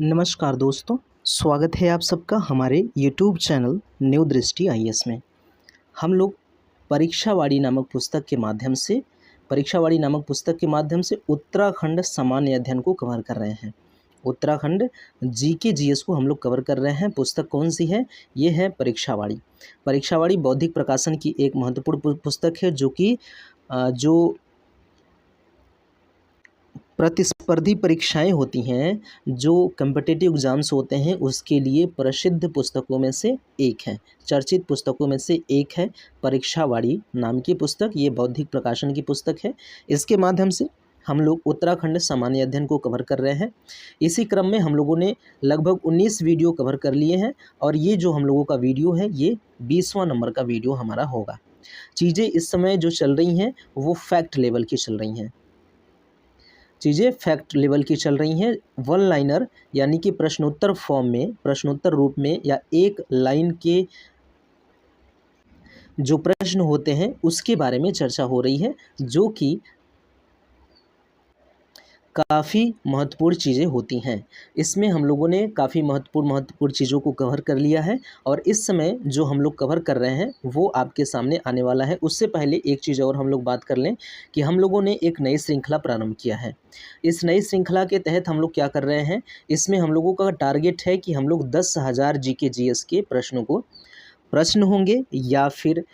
नमस्कार दोस्तों, स्वागत है आप सबका हमारे YouTube चैनल न्यू दृष्टि आईएएस में। हम लोग परीक्षावाड़ी नामक पुस्तक के माध्यम से उत्तराखंड सामान्य अध्ययन को कवर कर रहे हैं। उत्तराखंड जीके जीएस को हम लोग कवर कर रहे हैं। पुस्तक कौन सी है? ये है परीक्षावाड़ी। परीक्षावाड़ी बौद्धिक प्रकाशन की एक महत्वपूर्ण पुस्तक है जो प्रतिस्पर्धी परीक्षाएं होती हैं, जो कम्पिटिटिव एग्ज़ाम्स होते हैं, उसके लिए प्रसिद्ध पुस्तकों में से एक है, चर्चित पुस्तकों में से एक है परीक्षावाड़ी नाम की पुस्तक। ये बौद्धिक प्रकाशन की पुस्तक है। इसके माध्यम से हम लोग उत्तराखंड सामान्य अध्ययन को कवर कर रहे हैं। इसी क्रम में हम लोगों ने लगभग 19 वीडियो कवर कर लिए हैं और ये जो हम लोगों का वीडियो है ये 20वां नंबर का वीडियो हमारा होगा। चीज़ें इस समय जो चल रही हैं वो फैक्ट लेवल की चल रही हैं। वन लाइनर यानी कि प्रश्नोत्तर फॉर्म में, प्रश्नोत्तर रूप में या एक लाइन के जो प्रश्न होते हैं उसके बारे में चर्चा हो रही है, जो कि काफ़ी महत्वपूर्ण चीज़ें होती हैं। इसमें हम लोगों ने काफ़ी महत्वपूर्ण चीज़ों को कवर कर लिया है और इस समय जो हम लोग कवर कर रहे हैं वो आपके सामने आने वाला है। उससे पहले एक चीज़ और हम लोग बात कर लें कि हम लोगों ने एक नई श्रृंखला प्रारंभ किया है। इस नई श्रृंखला के तहत हम लोग क्या कर रहे हैं, इसमें हम लोगों का टारगेट है कि हम लोग 10,000 जीके जीएस के प्रश्न होंगे या फिर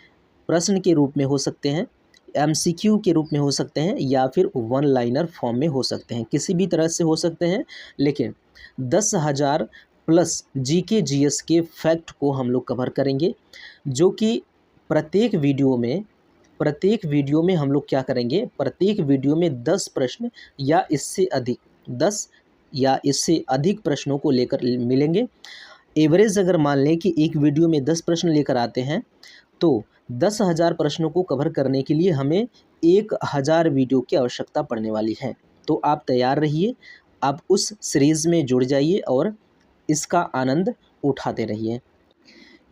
प्रश्न के रूप में हो सकते हैं, एमसीक्यू के रूप में हो सकते हैं या फिर वन लाइनर फॉर्म में हो सकते हैं, किसी भी तरह से हो सकते हैं, लेकिन 10,000 प्लस जीके जीएस के फैक्ट को हम लोग कवर करेंगे, जो कि प्रत्येक वीडियो में हम लोग क्या करेंगे, प्रत्येक वीडियो में 10 प्रश्न या इससे अधिक 10 या इससे अधिक प्रश्नों को लेकर मिलेंगे। एवरेज अगर मान लें कि एक वीडियो में 10 प्रश्न लेकर आते हैं तो 10,000 प्रश्नों को कवर करने के लिए हमें 1,000 वीडियो की आवश्यकता पड़ने वाली है। तो आप तैयार रहिए, आप उस सीरीज़ में जुड़ जाइए और इसका आनंद उठाते रहिए।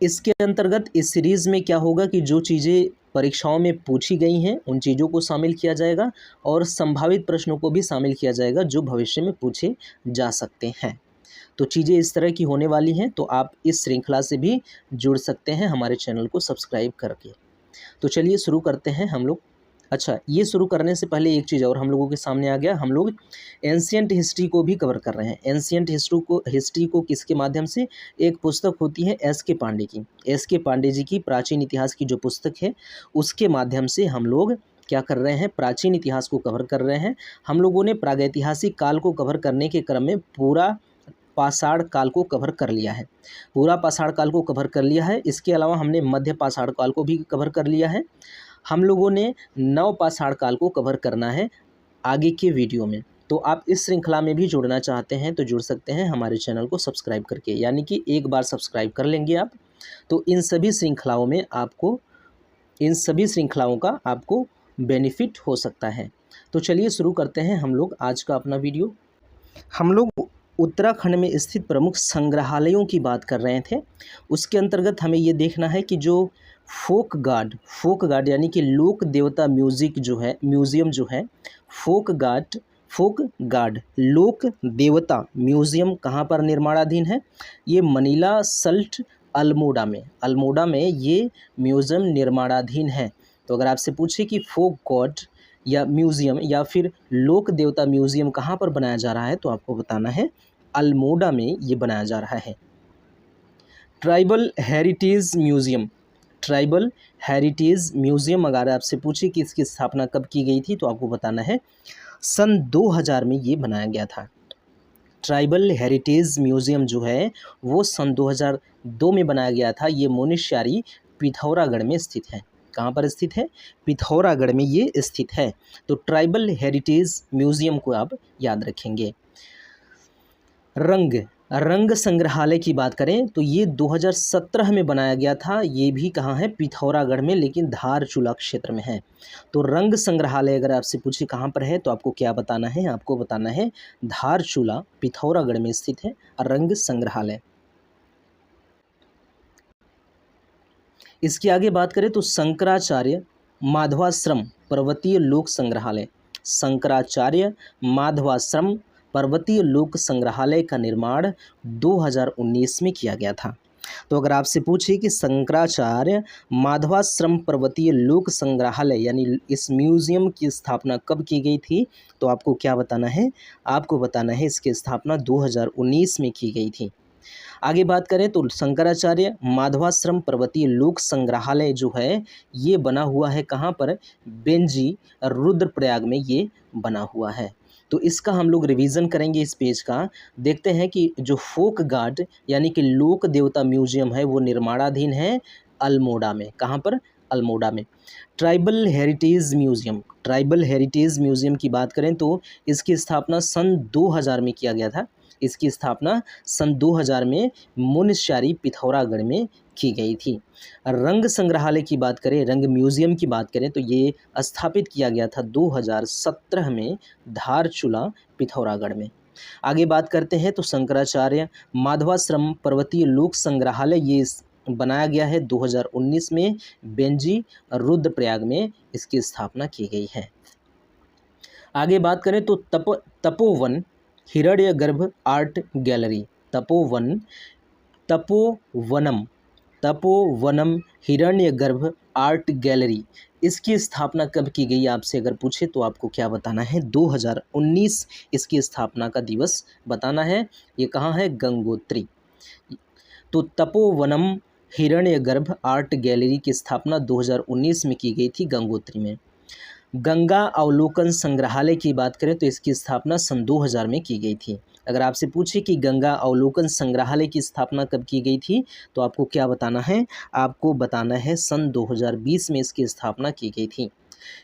इसके अंतर्गत इस सीरीज़ में क्या होगा कि जो चीज़ें परीक्षाओं में पूछी गई हैं उन चीज़ों को शामिल किया जाएगा और संभावित प्रश्नों को भी शामिल किया जाएगा जो भविष्य में पूछे जा सकते हैं। तो चीज़ें इस तरह की होने वाली हैं, तो आप इस श्रृंखला से भी जुड़ सकते हैं हमारे चैनल को सब्सक्राइब करके। तो चलिए शुरू करते हैं हम लोग। अच्छा, ये शुरू करने से पहले एक चीज़ और हम लोगों के सामने आ गया, हम लोग एंशिएंट हिस्ट्री को भी कवर कर रहे हैं। एंशिएंट हिस्ट्री को किसके माध्यम से? एक पुस्तक होती है एस.के. पांडे की। एस.के. पांडे जी की प्राचीन इतिहास की जो पुस्तक है उसके माध्यम से हम लोग क्या कर रहे हैं, प्राचीन इतिहास को कवर कर रहे हैं। हम लोगों ने प्रागैतिहासिक काल को कवर करने के क्रम में पूरा पाषाण काल को कवर कर लिया है। इसके अलावा हमने मध्य पाषाण काल को भी कवर कर लिया है। हम लोगों ने नव पाषाण काल को कवर करना है आगे के वीडियो में। तो आप इस श्रृंखला में भी जुड़ना चाहते हैं तो जुड़ सकते हैं हमारे चैनल को सब्सक्राइब करके, यानी कि एक बार सब्सक्राइब कर लेंगे आप तो इन सभी श्रृंखलाओं का आपको बेनिफिट हो सकता है। तो चलिए शुरू करते हैं हम लोग आज का अपना वीडियो। हम लोग उत्तराखंड में स्थित प्रमुख संग्रहालयों की बात कर रहे थे। उसके अंतर्गत हमें ये देखना है कि जो फोक गार्ड यानी कि लोक देवता म्यूज़ियम जो है, फोक गार्ड लोक देवता म्यूज़ियम कहाँ पर निर्माणाधीन है? ये मनीला सल्ट अल्मोड़ा में ये म्यूज़ियम निर्माणाधीन है। तो अगर आपसे पूछे कि फोक गॉड या म्यूज़ियम या फिर लोक देवता म्यूज़ियम कहाँ पर बनाया जा रहा है तो आपको बताना है अल्मोड़ा में ये बनाया जा रहा है। ट्राइबल हेरिटेज म्यूज़ियम अगर आपसे पूछे कि इसकी स्थापना कब की गई थी तो आपको बताना है सन 2000 में ये बनाया गया था। ट्राइबल हेरिटेज म्यूज़ियम जो है वो सन 2002 में बनाया गया था। ये मोनिशारी पिथौरागढ़ में स्थित है। कहाँ पर स्थित है? पिथौरागढ़ में ये स्थित है। तो ट्राइबल हेरिटेज म्यूज़ियम को आप याद रखेंगे। रंग संग्रहालय की बात करें तो ये 2017 में बनाया गया था। ये भी कहाँ है? पिथौरागढ़ में, लेकिन धारचूला क्षेत्र में है। तो रंग संग्रहालय अगर आपसे पूछे कहाँ पर है तो आपको क्या बताना है? आपको बताना है धारचूला पिथौरागढ़ में स्थित है रंग संग्रहालय। इसके आगे बात करें तो शंकराचार्य माधवाश्रम पर्वतीय लोक संग्रहालय। शंकराचार्य माधवाश्रम पर्वतीय लोक संग्रहालय का निर्माण 2019 में किया गया था। तो अगर आपसे पूछे कि शंकराचार्य माधवाश्रम पर्वतीय लोक संग्रहालय यानी इस म्यूजियम की स्थापना कब की गई थी, तो आपको क्या बताना है? आपको बताना है इसकी स्थापना 2019 में की गई थी। आगे बात करें तो शंकराचार्य माधवाश्रम पर्वतीय लोक संग्रहालय जो है ये बना हुआ है कहाँ पर? बेंजी रुद्रप्रयाग में ये बना हुआ है। तो इसका हम लोग रिवीजन करेंगे इस पेज का। देखते हैं कि जो फोक गार्ड यानी कि लोक देवता म्यूजियम है वो निर्माणाधीन है अल्मोड़ा में। कहाँ पर? अल्मोड़ा में। ट्राइबल हेरिटेज म्यूजियम की बात करें तो इसकी स्थापना सन 2000 में किया गया था। इसकी स्थापना सन 2000 में मुनस्यारी पिथौरागढ़ में की गई थी। रंग संग्रहालय की बात करें, रंग म्यूजियम की बात करें तो ये स्थापित किया गया था 2017 में धारचूला पिथौरागढ़ में। आगे बात करते हैं तो शंकराचार्य माधवाश्रम पर्वतीय लोक संग्रहालय ये बनाया गया है 2019 में बेंजी रुद्रप्रयाग में इसकी स्थापना की गई है। आगे बात करें तो तपोवन हिरण्यगर्भ आर्ट गैलरी, तपोवनम हिरण्यगर्भ आर्ट गैलरी, इसकी स्थापना कब की गई आपसे अगर पूछे तो आपको क्या बताना है? 2019 इसकी स्थापना का दिवस बताना है। ये कहाँ है? गंगोत्री। तो तपोवनम हिरण्यगर्भ आर्ट गैलरी की स्थापना 2019 में की गई थी गंगोत्री में। गंगा अवलोकन संग्रहालय की बात करें तो इसकी स्थापना सन 2000 में की गई थी। अगर आपसे पूछे कि गंगा अवलोकन संग्रहालय की स्थापना कब की गई थी तो आपको क्या बताना है? आपको बताना है सन 2020 में इसकी स्थापना की गई थी।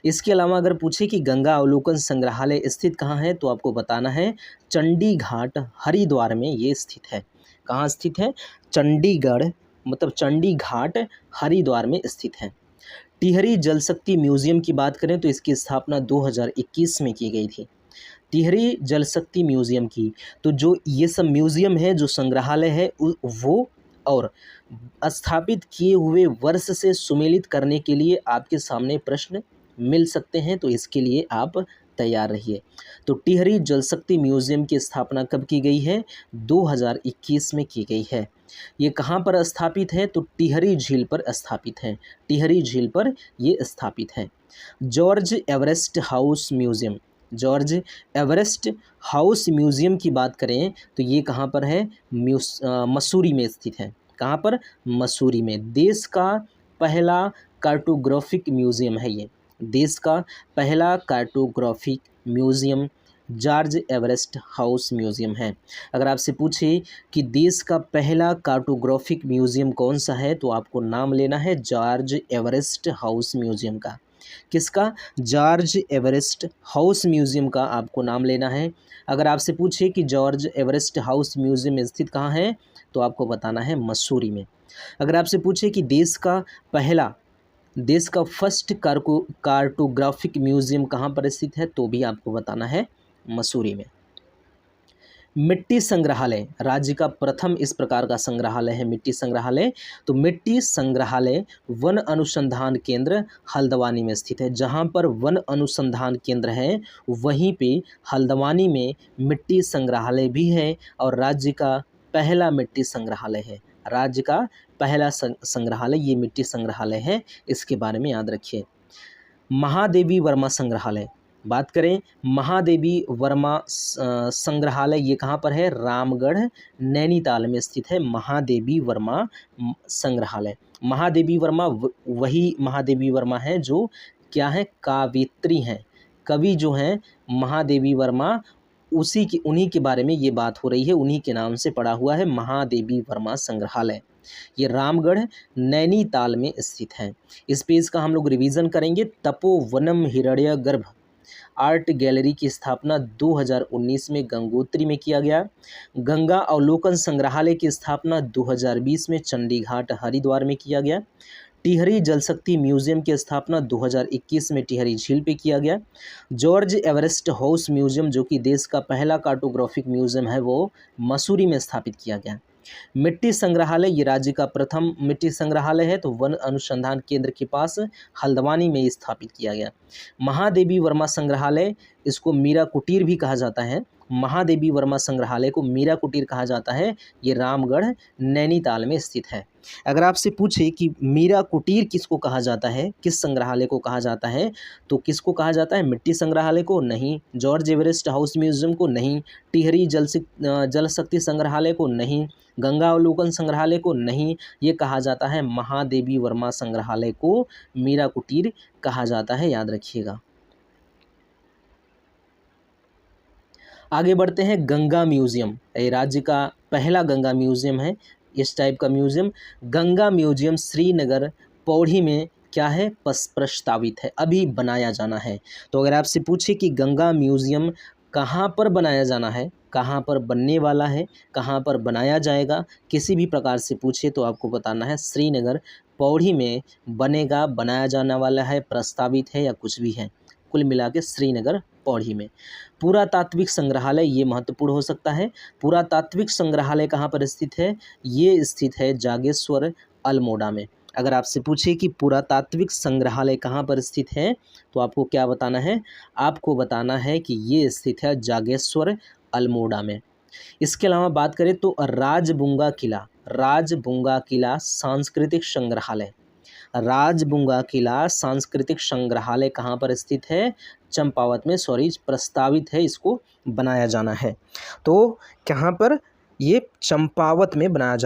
इसके अलावा अगर पूछे कि गंगा अवलोकन संग्रहालय स्थित कहाँ है तो आपको बताना है चंडी घाट हरिद्वार में ये स्थित है। कहाँ स्थित है? चंडीगढ़ मतलब चंडी घाट हरिद्वार में स्थित है। टिहरी जल शक्ति म्यूजियम की बात करें तो इसकी स्थापना 2021 में की गई थी। टिहरी जल शक्ति म्यूजियम की, तो जो ये सब म्यूजियम है जो संग्रहालय है वो और स्थापित किए हुए वर्ष से सुमेलित करने के लिए आपके सामने प्रश्न मिल सकते हैं, तो इसके लिए आप तैयार रहिए। तो टिहरी जल शक्ति म्यूजियम की स्थापना कब की गई है? 2021 में की गई है। ये कहाँ पर स्थापित है? तो टिहरी झील पर स्थापित है। टिहरी झील पर ये स्थापित है। George Everest house museum, George Everest house museum की बात करें तो ये कहाँ पर है? मसूरी में स्थित है। कहाँ पर? मसूरी में। देश का पहला कार्टोग्राफिक म्यूजियम है ये। देश का पहला cartographic museum George Everest house museum है। अगर आपसे पूछे कि देश का पहला कार्टोग्राफिक म्यूजियम कौन सा है तो आपको नाम लेना है जॉर्ज एवरेस्ट हाउस म्यूजियम का। किसका? जॉर्ज एवरेस्ट हाउस म्यूजियम का आपको नाम लेना है। अगर आपसे पूछे कि जॉर्ज एवरेस्ट हाउस म्यूजियम स्थित कहाँ है तो आपको बताना है मसूरी में। अगर आपसे पूछे कि देश का फर्स्ट कार्टोग्राफिक म्यूजियम कहाँ पर स्थित है तो भी आपको बताना है मसूरी में। मिट्टी संग्रहालय, राज्य का प्रथम इस प्रकार का संग्रहालय है मिट्टी संग्रहालय। तो मिट्टी संग्रहालय वन अनुसंधान केंद्र हल्द्वानी में स्थित है। जहाँ पर वन अनुसंधान केंद्र है वहीं पे हल्द्वानी में मिट्टी संग्रहालय भी है और राज्य का पहला मिट्टी संग्रहालय है। राज्य का पहला संग्रहालय ये मिट्टी संग्रहालय है, इसके बारे में याद रखिए। महादेवी वर्मा संग्रहालय, बात करें महादेवी वर्मा संग्रहालय ये कहाँ पर है? रामगढ़ नैनीताल में स्थित है महादेवी वर्मा संग्रहालय। महादेवी वर्मा वही महादेवी वर्मा है जो क्या है? कावित्री हैं। कवि जो हैं महादेवी वर्मा उन्हीं के बारे में ये बात हो रही है, उन्हीं के नाम से पड़ा हुआ है महादेवी वर्मा संग्रहालय। ये रामगढ़ नैनीताल में स्थित है। इस पेज का हम लोग रिवीजन करेंगे। तपोवनम हिरण्यगर्भ आर्ट गैलरी की स्थापना 2019 में गंगोत्री में किया गया। गंगा अवलोकन संग्रहालय की स्थापना 2020 में चंडीघाट हरिद्वार में किया गया। टिहरी जल शक्ति म्यूजियम की स्थापना 2021 में टिहरी झील पे किया गया। जॉर्ज एवरेस्ट हाउस म्यूजियम जो कि देश का पहला कार्टोग्राफिक म्यूजियम है वो मसूरी में स्थापित किया गया। मिट्टी संग्रहालय ये राज्य का प्रथम मिट्टी संग्रहालय है, तो वन अनुसंधान केंद्र के पास हल्द्वानी में स्थापित किया गया। महादेवी वर्मा संग्रहालय इसको मीरा कुटीर भी कहा जाता है, महादेवी वर्मा संग्रहालय को मीरा कुटीर कहा जाता है? ये रामगढ़ नैनीताल में स्थित है। अगर आपसे पूछे कि मीरा कुटीर किसको कहा जाता है, किस संग्रहालय को कहा जाता है, तो किसको कहा जाता है? मिट्टी संग्रहालय को? नहीं। जॉर्ज एवरेस्ट हाउस म्यूजियम को? नहीं। टिहरी जल शक्ति संग्रहालय को? नहीं। गंगा अवलोकन संग्रहालय को? नहीं। ये कहा जाता है महादेवी वर्मा संग्रहालय को मीरा कुटीर कहा जाता है, याद रखिएगा। आगे बढ़ते हैं। गंगा म्यूजियम, ये राज्य का पहला गंगा म्यूजियम है, इस टाइप का म्यूजियम। गंगा म्यूजियम श्रीनगर पौड़ी में क्या है? प्रस्तावित है, अभी बनाया जाना है। तो अगर आपसे पूछे कि गंगा म्यूजियम कहाँ पर बनाया जाना है, कहाँ पर बनने वाला है, कहाँ पर बनाया जाएगा, किसी भी प्रकार से पूछे तो आपको बताना है श्रीनगर पौड़ी में बनेगा, बनाया जाने वाला है, प्रस्तावित है या कुछ भी है। कुल मिला के श्रीनगर पौड़ी में। पुरातात्विक संग्रहालय, ये महत्वपूर्ण हो सकता है। पुरातात्विक संग्रहालय कहाँ पर स्थित है? ये स्थित है जागेश्वर अल्मोड़ा में। अगर आपसे पूछे कि पुरातात्विक संग्रहालय कहाँ पर स्थित है, तो आपको क्या बताना है? आपको बताना है कि ये स्थित है जागेश्वर अल्मोड़ा में। इसके अलावा बात करें तो राजबुंगा किला सांस्कृतिक संग्रहालय, राजबुंगा किला सांस्कृतिक संग्रहालय कहाँ पर स्थित है? चंपावत में, प्रस्तावित है, इसको बनाया जाना है। तो कहाँ पर? ये चंपावत में बनाया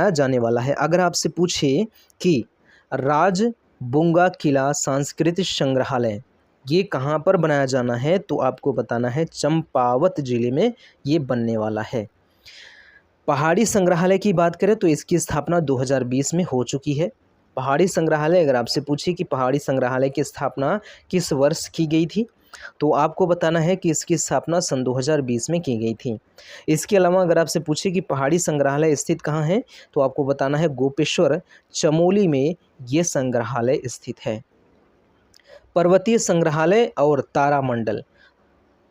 जाने वाला है। अगर आपसे पूछे कि राजबुंगा किला सांस्कृतिक संग्रहालय ये कहाँ पर बनाया जाना है, तो आपको बताना है चंपावत जिले में ये बनने वाला है। पहाड़ी संग्रहालय की बात करें तो इसकी स्थापना 2020 में हो चुकी है। पहाड़ी संग्रहालय, अगर आपसे पूछे कि पहाड़ी संग्रहालय की स्थापना किस वर्ष की गई थी, तो आपको बताना है कि इसकी स्थापना सन 2020 में की गई थी। इसके अलावा अगर आपसे पूछे कि पहाड़ी संग्रहालय स्थित कहाँ है, तो आपको बताना है गोपेश्वर चमोली में ये संग्रहालय स्थित है। पर्वतीय संग्रहालय और तारामंडल,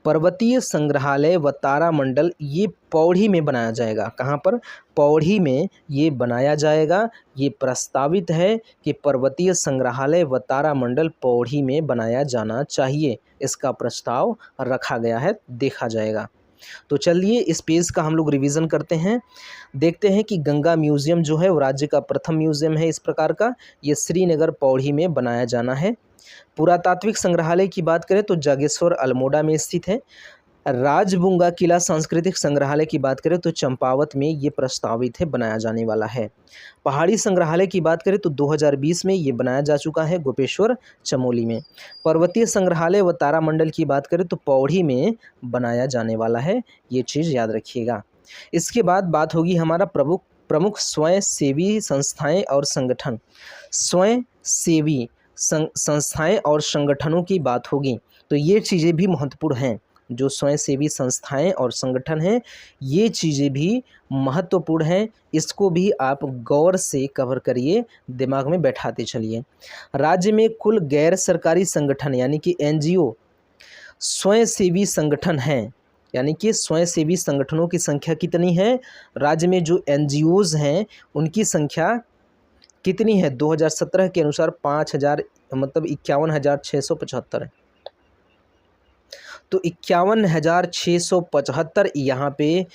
पर्वतीय संग्रहालय व तारामंडल ये पौड़ी में बनाया जाएगा। कहाँ पर? पौड़ी में ये बनाया जाएगा। ये प्रस्तावित है कि पर्वतीय संग्रहालय व तारामंडल पौड़ी में बनाया जाना चाहिए, इसका प्रस्ताव रखा गया है, देखा जाएगा। तो चलिए इस पेज का हम लोग रिवीजन करते हैं। देखते हैं कि गंगा म्यूजियम जो है वो राज्य का प्रथम म्यूजियम है इस प्रकार का, ये श्रीनगर पौड़ी में बनाया जाना है। पुरातात्विक संग्रहालय की बात करें तो जागेश्वर अल्मोड़ा में स्थित है। राजबुंगा किला सांस्कृतिक संग्रहालय की बात करें तो चंपावत में ये प्रस्तावित है, बनाया जाने वाला है। पहाड़ी संग्रहालय की बात करें तो 2020 में ये बनाया जा चुका है गोपेश्वर चमोली में। पर्वतीय संग्रहालय व तारामंडल की बात करें तो पौड़ी में बनाया जाने वाला है, ये चीज़ याद रखिएगा। इसके बाद बात होगी हमारा प्रमुख स्वयंसेवी संस्थाएं और संगठन। स्वयंसेवी संस्थाएं और संगठनों की बात होगी तो ये चीज़ें भी महत्वपूर्ण हैं। जो स्वयंसेवी संस्थाएं और संगठन हैं ये चीज़ें भी महत्वपूर्ण हैं, इसको भी आप गौर से कवर करिए, दिमाग में बैठाते चलिए। राज्य में कुल गैर सरकारी संगठन यानी कि एनजीओ स्वयंसेवी संगठन हैं, यानी कि स्वयंसेवी संगठनों की संख्या कितनी है? राज्य में जो एनजीओज़ हैं उनकी संख्या कितनी है? 2017 के अनुसार 51,675 है। तो 51,675 यहाँ पे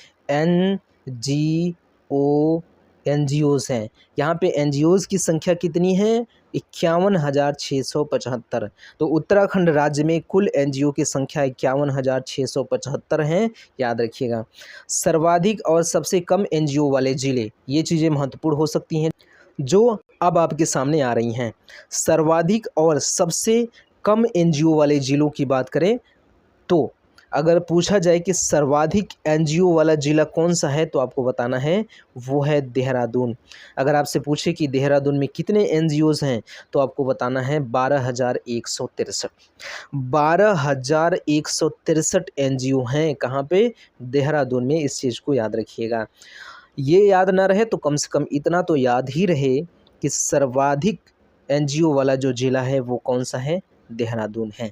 एनजीओज़ हैं। यहाँ पे एनजीओज़ की संख्या कितनी है? 51,675। तो उत्तराखंड राज्य में कुल एनजीओ की संख्या 51,675 हैं, याद रखिएगा। सर्वाधिक और सबसे कम एनजीओ वाले जिले, ये चीज़ें महत्वपूर्ण हो सकती हैं जो अब आपके सामने आ रही हैं। सर्वाधिक और सबसे कम एनजीओ वाले जिलों की बात करें तो अगर पूछा जाए कि सर्वाधिक एनजीओ वाला जिला कौन सा है, तो आपको बताना है वो है देहरादून। अगर आपसे पूछे कि देहरादून में कितने एनजीओज़ हैं, तो आपको बताना है 12,163। 12,163 एनजीओ हैं कहाँ पे? देहरादून में। इस चीज़ को याद रखिएगा। ये याद ना रहे तो कम से कम इतना तो याद ही रहे कि सर्वाधिक एनजीओ वाला जो जिला है वो कौन सा है? देहरादून है।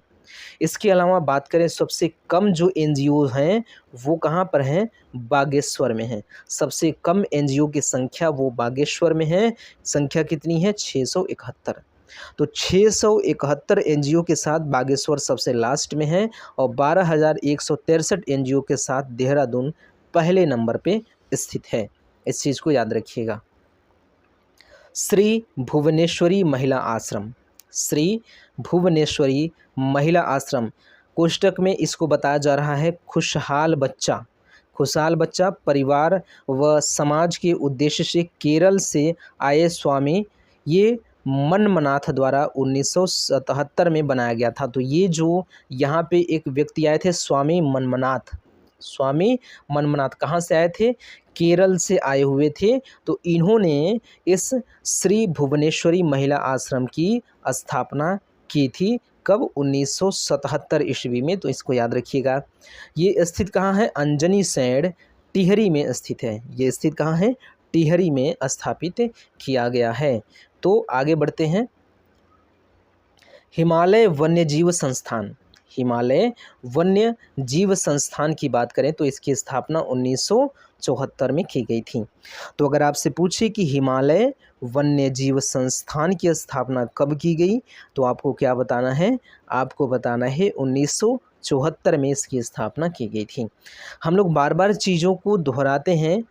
इसके अलावा बात करें सबसे कम जो एनजीओ हैं वो कहाँ पर हैं? बागेश्वर में हैं। सबसे कम एनजीओ की संख्या वो बागेश्वर में है। संख्या कितनी है? 671। तो 671 एनजीओ के साथ बागेश्वर सबसे लास्ट में है और 12,163 एनजीओ के साथ देहरादून पहले नंबर पे स्थित है। इस चीज़ को याद रखिएगा। श्री भुवनेश्वरी महिला आश्रम, श्री भुवनेश्वरी महिला आश्रम कोष्टक में इसको बताया जा रहा है खुशहाल बच्चा। खुशहाल बच्चा परिवार व समाज के उद्देश्य से केरल से आए स्वामी ये मनमनाथ द्वारा 1977 में बनाया गया था। तो ये जो यहाँ पे एक व्यक्ति आए थे स्वामी मनमनाथ, स्वामी मनमनाथ कहाँ से आए थे? केरल से आए हुए थे। तो इन्होंने इस श्री भुवनेश्वरी महिला आश्रम की स्थापना की थी। कब? 1977 ईस्वी में। तो इसको याद रखिएगा। ये स्थित कहाँ है? अंजनी सैंड टिहरी में स्थित है। ये स्थित कहाँ है? टिहरी में स्थापित किया गया है। तो आगे बढ़ते हैं। हिमालय वन्यजीव संस्थान, हिमालय वन्य जीव संस्थान की बात करें तो इसकी स्थापना 1974 में की गई थी। तो अगर आपसे पूछे कि हिमालय वन्य जीव संस्थान की स्थापना कब की गई तो आपको क्या बताना है? आपको बताना है 1974 में इसकी स्थापना की गई थी। हम लोग बार बार चीज़ों को दोहराते हैं,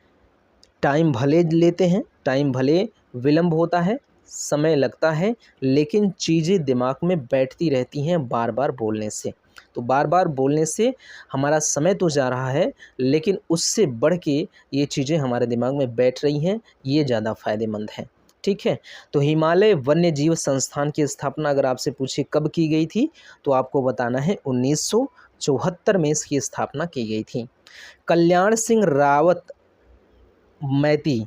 टाइम भले लेते हैं, टाइम भले विलम्ब होता है, समय लगता है, लेकिन चीज़ें दिमाग में बैठती रहती हैं बार बार बोलने से। तो बार बार बोलने से हमारा समय तो जा रहा है, लेकिन उससे बढ़ के ये चीज़ें हमारे दिमाग में बैठ रही हैं, ये ज़्यादा फ़ायदेमंद है। ठीक है। तो हिमालय वन्य जीव संस्थान की स्थापना अगर आपसे पूछे कब की गई थी तो आपको बताना है 1974 में इसकी स्थापना की गई थी। कल्याण सिंह रावत मैती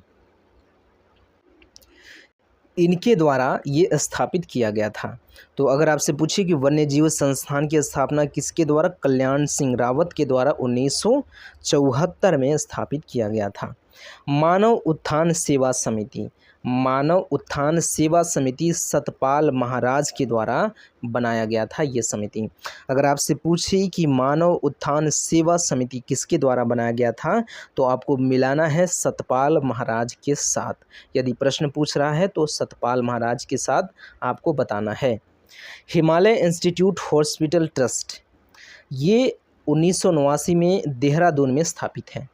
इनके द्वारा ये स्थापित किया गया था। तो अगर आपसे पूछे कि वन्यजीव संस्थान की स्थापना किसके द्वारा? कल्याण सिंह रावत के द्वारा 1974 में स्थापित किया गया था। मानव उत्थान सेवा समिति, मानव उत्थान सेवा समिति सतपाल महाराज के द्वारा बनाया गया था ये समिति। अगर आपसे पूछे कि मानव उत्थान सेवा समिति किसके द्वारा बनाया गया था तो आपको मिलाना है सतपाल महाराज के साथ। यदि प्रश्न पूछ रहा है तो सतपाल महाराज के साथ आपको बताना है। हिमालय इंस्टीट्यूट हॉस्पिटल ट्रस्ट ये 1989 में देहरादून में स्थापित है।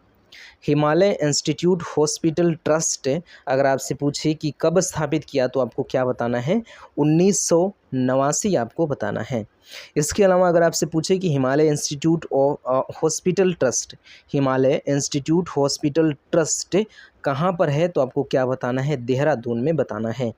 हिमालय इंस्टीट्यूट हॉस्पिटल ट्रस्ट अगर आपसे पूछे कि कब स्थापित किया तो आपको क्या बताना है? 1989 आपको बताना है। इसके अलावा अगर आपसे पूछे कि Himalaya institute hospital trust, Himalaya institute hospital trust कहाँ पर है तो आपको क्या बताना है? देहरादून में बताना है।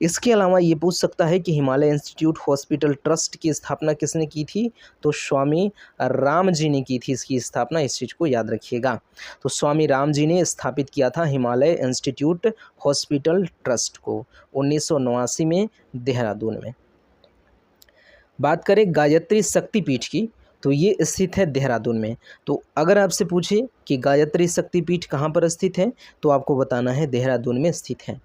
इसके अलावा ये पूछ सकता है कि हिमालय इंस्टीट्यूट हॉस्पिटल ट्रस्ट की स्थापना किसने की थी तो स्वामी राम जी ने की थी इसकी स्थापना। इस चीज़ को याद रखिएगा। तो स्वामी राम जी ने स्थापित किया था हिमालय इंस्टीट्यूट हॉस्पिटल ट्रस्ट को 1989 में देहरादून में। बात करें गायत्री शक्तिपीठ की तो ये स्थित है देहरादून में। तो अगर आपसे पूछे कि गायत्री शक्तिपीठ कहाँ पर स्थित है तो आपको बताना है देहरादून में स्थित है।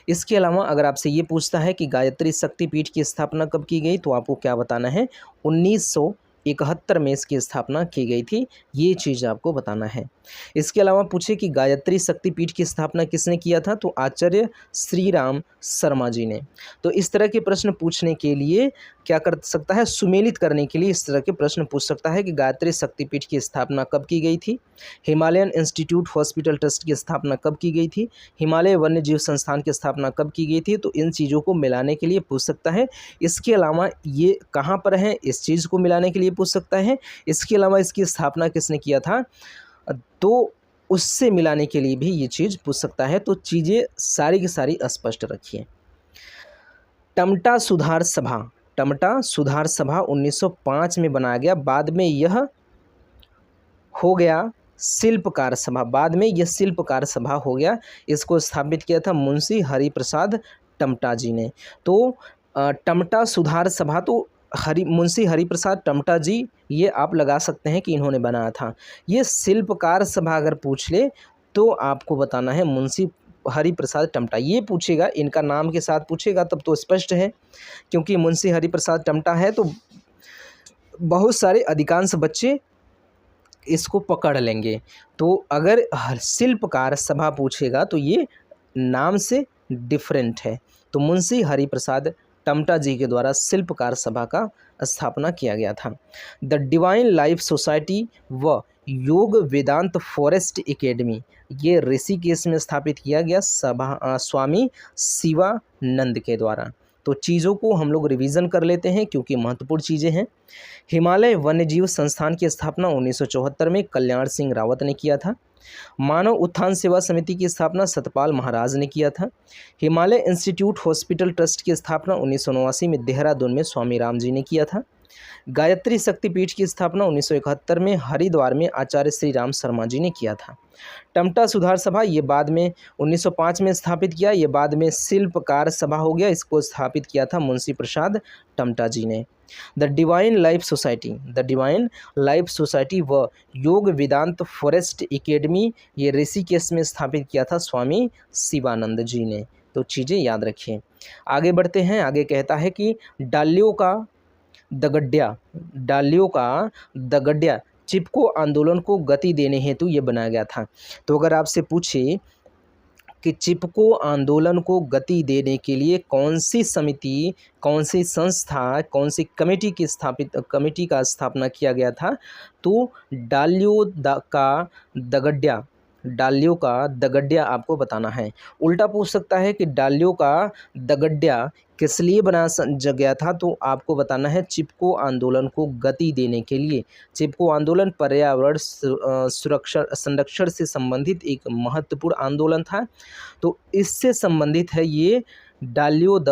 इसके अलावा अगर आपसे ये पूछता है कि गायत्री शक्तिपीठ की स्थापना कब की गई तो आपको क्या बताना है? 1971 में इसकी स्थापना की गई थी। ये चीज़ आपको बताना है। इसके अलावा पूछे कि गायत्री शक्तिपीठ की स्थापना किसने किया था तो आचार्य श्री राम शर्मा जी ने। तो इस तरह के प्रश्न पूछने के लिए क्या कर सकता है? सुमेलित करने के लिए इस तरह के प्रश्न पूछ सकता है कि गायत्री शक्तिपीठ की स्थापना कब की गई थी, हिमालयन इंस्टीट्यूट हॉस्पिटल ट्रस्ट की स्थापना कब की गई थी, हिमालय वन्यजीव संस्थान की स्थापना कब की गई थी। तो इन चीज़ों को मिलाने के लिए पूछ सकता है। इसके अलावा ये कहाँ पर है इस चीज़ को मिलाने के लिए पूछ सकता है। इसके अलावा इसकी स्थापना किसने किया था तो उससे मिलाने के लिए भी ये चीज़ पूछ सकता है। तो चीज़ें सारी की सारी स्पष्ट रखिए। टमटा सुधार सभा, टमटा सुधार सभा 1905 में बनाया गया। बाद में यह हो गया शिल्पकार सभा, बाद में यह शिल्पकार सभा हो गया। इसको स्थापित किया था मुंशी हरिप्रसाद टमटा जी ने। तो टमटा सुधार सभा तो मुंशी हरिप्रसाद टमटा जी ये आप लगा सकते हैं कि इन्होंने बनाया था। ये शिल्पकार सभा अगर पूछ ले तो आपको बताना है मुंशी हरिप्रसाद टमटा। ये पूछेगा, इनका नाम के साथ पूछेगा तब तो स्पष्ट है, क्योंकि मुंशी हरिप्रसाद टमटा है तो बहुत सारे अधिकांश बच्चे इसको पकड़ लेंगे। तो अगर शिल्पकार सभा पूछेगा तो ये नाम से डिफरेंट है। तो मुंशी हरिप्रसाद टमटा जी के द्वारा शिल्पकार सभा का स्थापना किया गया था। द डिवाइन लाइफ सोसाइटी व योग वेदांत फॉरेस्ट एकेडमी ये ऋषिकेश में स्थापित किया गया स्वामी शिवानंद के द्वारा। तो चीज़ों को हम लोग रिवीजन कर लेते हैं क्योंकि महत्वपूर्ण चीज़ें हैं। हिमालय वन्यजीव संस्थान की स्थापना 1974 में कल्याण सिंह रावत ने किया था। मानव उत्थान सेवा समिति की स्थापना सतपाल महाराज ने किया था। हिमालय इंस्टीट्यूट हॉस्पिटल ट्रस्ट की स्थापना 1989 में देहरादून में स्वामी राम जी ने किया था। गायत्री शक्तिपीठ की स्थापना 1971 में हरिद्वार में आचार्य श्री राम शर्मा जी ने किया था। टमटा सुधार सभा ये बाद में 1905 में स्थापित किया, ये बाद में शिल्पकार सभा हो गया, इसको स्थापित किया था मुंशी प्रसाद टमटा जी ने। द डिवाइन लाइफ सोसाइटी व योग वेदांत फॉरेस्ट एकेडमी ये ऋषिकेश में स्थापित किया था स्वामी शिवानंद जी ने। तो चीज़ें याद रखिए। आगे बढ़ते हैं। आगे कहता है कि डालियों का दगड्या चिपको आंदोलन को गति देने हेतु ये बनाया गया था। तो अगर आपसे पूछे कि चिपको आंदोलन को गति देने के लिए कौन सी समिति, कौन सी संस्था, कौन सी कमेटी का स्थापना किया गया था, तो डालियों का दगड्या आपको बताना है। उल्टा पूछ सकता है कि डालियों का दगड्या किस लिए बनाया गया था, तो आपको बताना है चिपको आंदोलन को गति देने के लिए। चिपको आंदोलन पर्यावरण संरक्षण से संबंधित एक महत्वपूर्ण आंदोलन था, तो इससे संबंधित है ये डालियों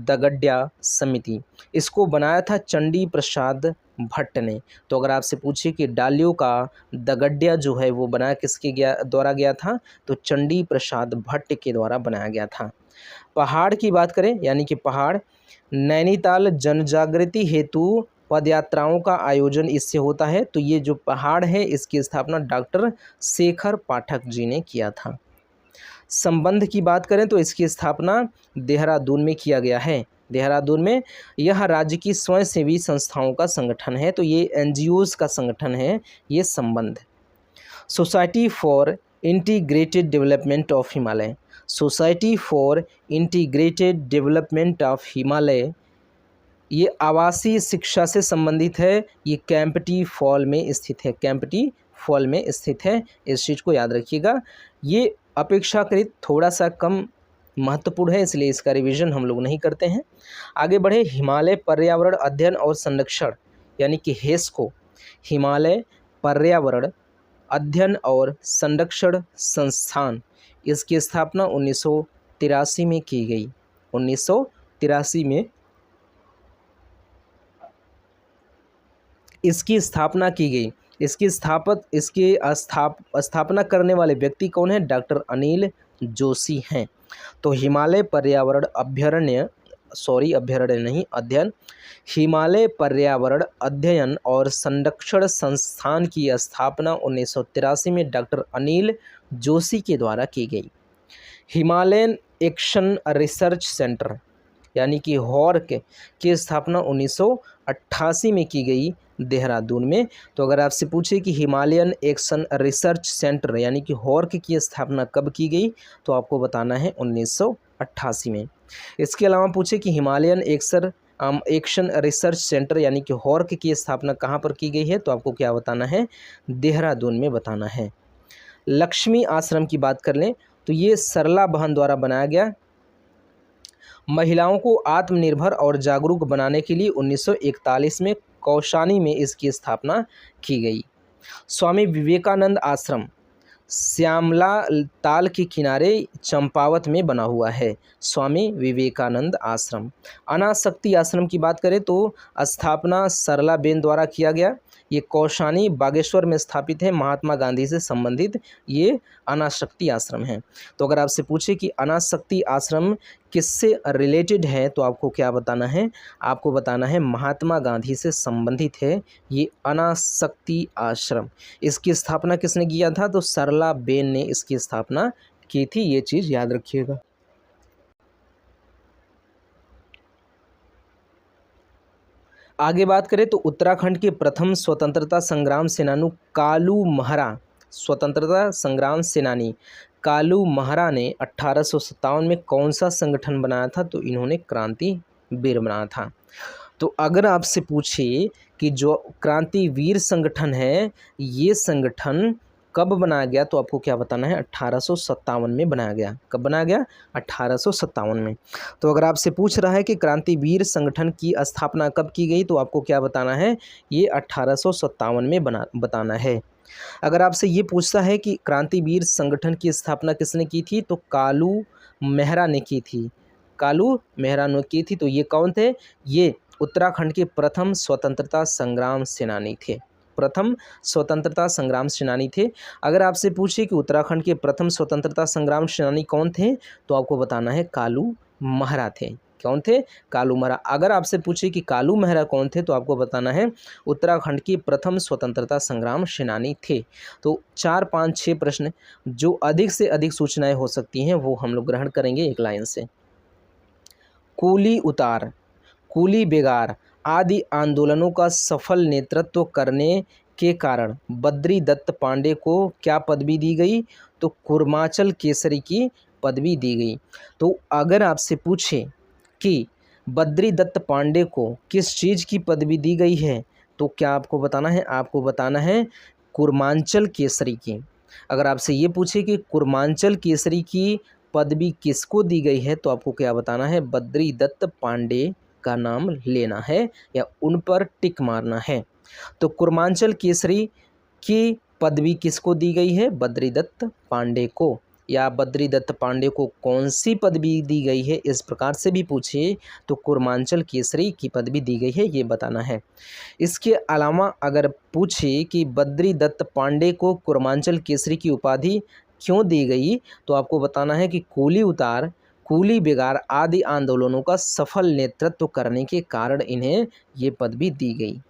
दगड्या समिति। इसको बनाया था चंडी प्रसाद भट्ट ने। तो अगर आपसे पूछे कि डालियों का दगड्या जो है वो बनाया किसके द्वारा गया था, तो चंडी प्रसाद भट्ट के द्वारा बनाया गया था। पहाड़ की बात करें, यानी कि पहाड़, नैनीताल जनजागृति हेतु पदयात्राओं का आयोजन इससे होता है। तो ये जो पहाड़ है इसकी स्थापना डॉक्टर शेखर पाठक जी ने किया था। संबंध की बात करें तो इसकी स्थापना देहरादून में किया गया है। देहरादून में यह राज्य की स्वयंसेवी संस्थाओं का संगठन है, तो ये एनजीओज का संगठन है ये संबंध। Society for integrated development of Himalaya, society for integrated development of Himalaya ये आवासीय शिक्षा से संबंधित है। ये कैंपटी फॉल में स्थित है, कैंपटी फॉल में स्थित है। इस चीज़ को याद रखिएगा। ये अपेक्षाकृत थोड़ा सा कम महत्वपूर्ण है, इसलिए इसका रिवीजन हम लोग नहीं करते हैं। आगे बढ़े। हिमालय पर्यावरण अध्ययन और संरक्षण यानी कि हेस्को, हिमालय पर्यावरण अध्ययन और संरक्षण संस्थान, इसकी स्थापना 1983 में की गई। 1983 में इसकी स्थापना की गई। इसकी स्थापना करने वाले व्यक्ति कौन है? डॉक्टर अनिल जोशी हैं। तो हिमालय पर्यावरण अध्ययन, हिमालय पर्यावरण अध्ययन और संरक्षण संस्थान की स्थापना 1983 में डॉक्टर अनिल जोशी के द्वारा की गई। हिमालयन एक्शन रिसर्च सेंटर यानी कि हॉर्क की स्थापना 1988 में की गई देहरादून में। तो अगर आपसे पूछे कि हिमालयन एक्शन रिसर्च सेंटर यानी कि हॉर्क की स्थापना कब की गई, तो आपको बताना है 1988 में। इसके अलावा पूछे कि हिमालयन एक्शन रिसर्च सेंटर यानी कि हॉर्क की स्थापना कहाँ पर की गई है, तो आपको क्या बताना है? देहरादून में बताना है। लक्ष्मी आश्रम की बात कर लें तो ये सरला बहन द्वारा बनाया गया। महिलाओं को आत्मनिर्भर और जागरूक बनाने के लिए 1941 में कौशानी में इसकी स्थापना की गई। स्वामी विवेकानंद आश्रम श्यामला ताल के किनारे चंपावत में बना हुआ है। स्वामी विवेकानंद आश्रम। अनाशक्ति आश्रम की बात करें तो स्थापना सरला बेन द्वारा किया गया। ये कौशानी बागेश्वर में स्थापित है। महात्मा गांधी से संबंधित ये अनाशक्ति आश्रम है। तो अगर आपसे पूछे कि अनाशक्ति आश्रम किससे रिलेटेड है, तो आपको क्या बताना है? आपको बताना है महात्मा गांधी से संबंधित है ये अनाशक्ति आश्रम। इसकी स्थापना किसने किया था? तो सरला बेन ने इसकी स्थापना की थी। ये चीज़ याद रखिएगा। आगे बात करें तो उत्तराखंड के प्रथम स्वतंत्रता संग्राम सेनानी कालू महरा, स्वतंत्रता संग्राम सेनानी कालू महरा ने 1857 में कौन सा संगठन बनाया था? तो इन्होंने क्रांति वीर बनाया था। तो अगर आपसे पूछे कि जो क्रांतिवीर संगठन है ये संगठन कब बनाया गया, तो आपको क्या बताना है, 1857 में बनाया गया। कब बनाया गया, 1857 में। तो अगर आपसे पूछ रहा है कि क्रांतिवीर संगठन की स्थापना कब की गई, तो आपको क्या बताना है, ये 1857 में बताना है। अगर आपसे ये पूछता है कि क्रांतिवीर संगठन की स्थापना किसने की थी, तो कालू मेहरा ने की थी। कालू मेहरा ने की थी। तो ये कौन थे, ये उत्तराखंड के प्रथम स्वतंत्रता संग्राम सेनानी थे। प्रथम स्वतंत्रता संग्राम सेनानी थे। अगर आपसे पूछे कि उत्तराखंड के प्रथम स्वतंत्रता संग्राम सेनानी कौन थे, तो आपको बताना है कालू मेहरा थे। कौन थे, कालू मेहरा। अगर आपसे पूछे कि कालू मेहरा कौन थे, तो आपको बताना है उत्तराखंड के प्रथम स्वतंत्रता संग्राम सेनानी थे। तो 4, 5, 6 प्रश्न जो अधिक से अधिक सूचनाएं हो सकती हैं वो हम लोग ग्रहण करेंगे एक लाइन से। कूली उतार, कूली बेगार आदि आंदोलनों का सफल नेतृत्व करने के कारण बद्री दत्त पांडे को क्या पदवी दी गई, तो कुर्माचल केसरी की पदवी दी गई। तो अगर आपसे पूछे कि बद्री दत्त पांडे को किस चीज़ की पदवी दी गई है, तो क्या आपको बताना है, आपको बताना है कुर्मांचल केसरी की। अगर आपसे ये पूछे कि कुर्मांचल केसरी की पदवी किसको दी गई है, तो आपको क्या बताना है, बद्री दत्त पांडे का नाम लेना है या उन पर टिक मारना है। तो कुर्मांचल केसरी की पदवी किसको दी गई है, बद्री दत्त पांडे को। या बद्री दत्त पांडे को कौन सी पदवी दी गई है, इस प्रकार से भी पूछे तो कुर्मांचल केसरी की पदवी दी गई है, ये बताना है। इसके अलावा अगर पूछे कि बद्री दत्त पांडे को कुर्मांचल केसरी की उपाधि क्यों दी गई, तो आपको बताना है कि कूली उतार, कूली बेगार आदि आंदोलनों का सफल नेतृत्व करने के कारण इन्हें ये पदवी दी गई।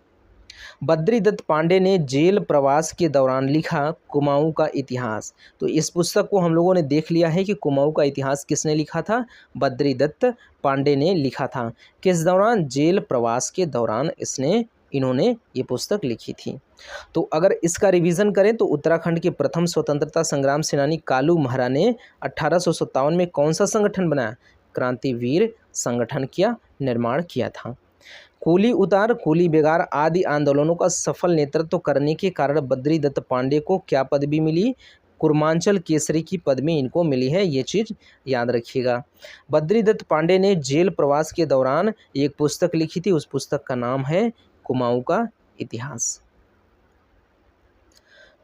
बद्री दत्त पांडे ने जेल प्रवास के दौरान लिखा कुमाऊं का इतिहास। तो इस पुस्तक को हम लोगों ने देख लिया है कि कुमाऊं का इतिहास किसने लिखा था, बद्री दत्त पांडे ने लिखा था। किस दौरान, जेल प्रवास के दौरान इन्होंने ये पुस्तक लिखी थी। तो अगर इसका रिवीजन करें तो उत्तराखंड के प्रथम स्वतंत्रता संग्राम सेनानी कालू मेहरा ने 1857 में कौन सा संगठन बनाया, क्रांतिवीर संगठन का निर्माण किया था। कूली उतार, कूली बेगार आदि आंदोलनों का सफल नेतृत्व करने के कारण बद्री दत्त पांडे को क्या पदवी मिली, कुर्मांचल केसरी की पदवी इनको मिली है, ये चीज़ याद रखिएगा। बद्री दत्त पांडे ने जेल प्रवास के दौरान एक पुस्तक लिखी थी, उस पुस्तक का नाम है कुमाऊं का इतिहास।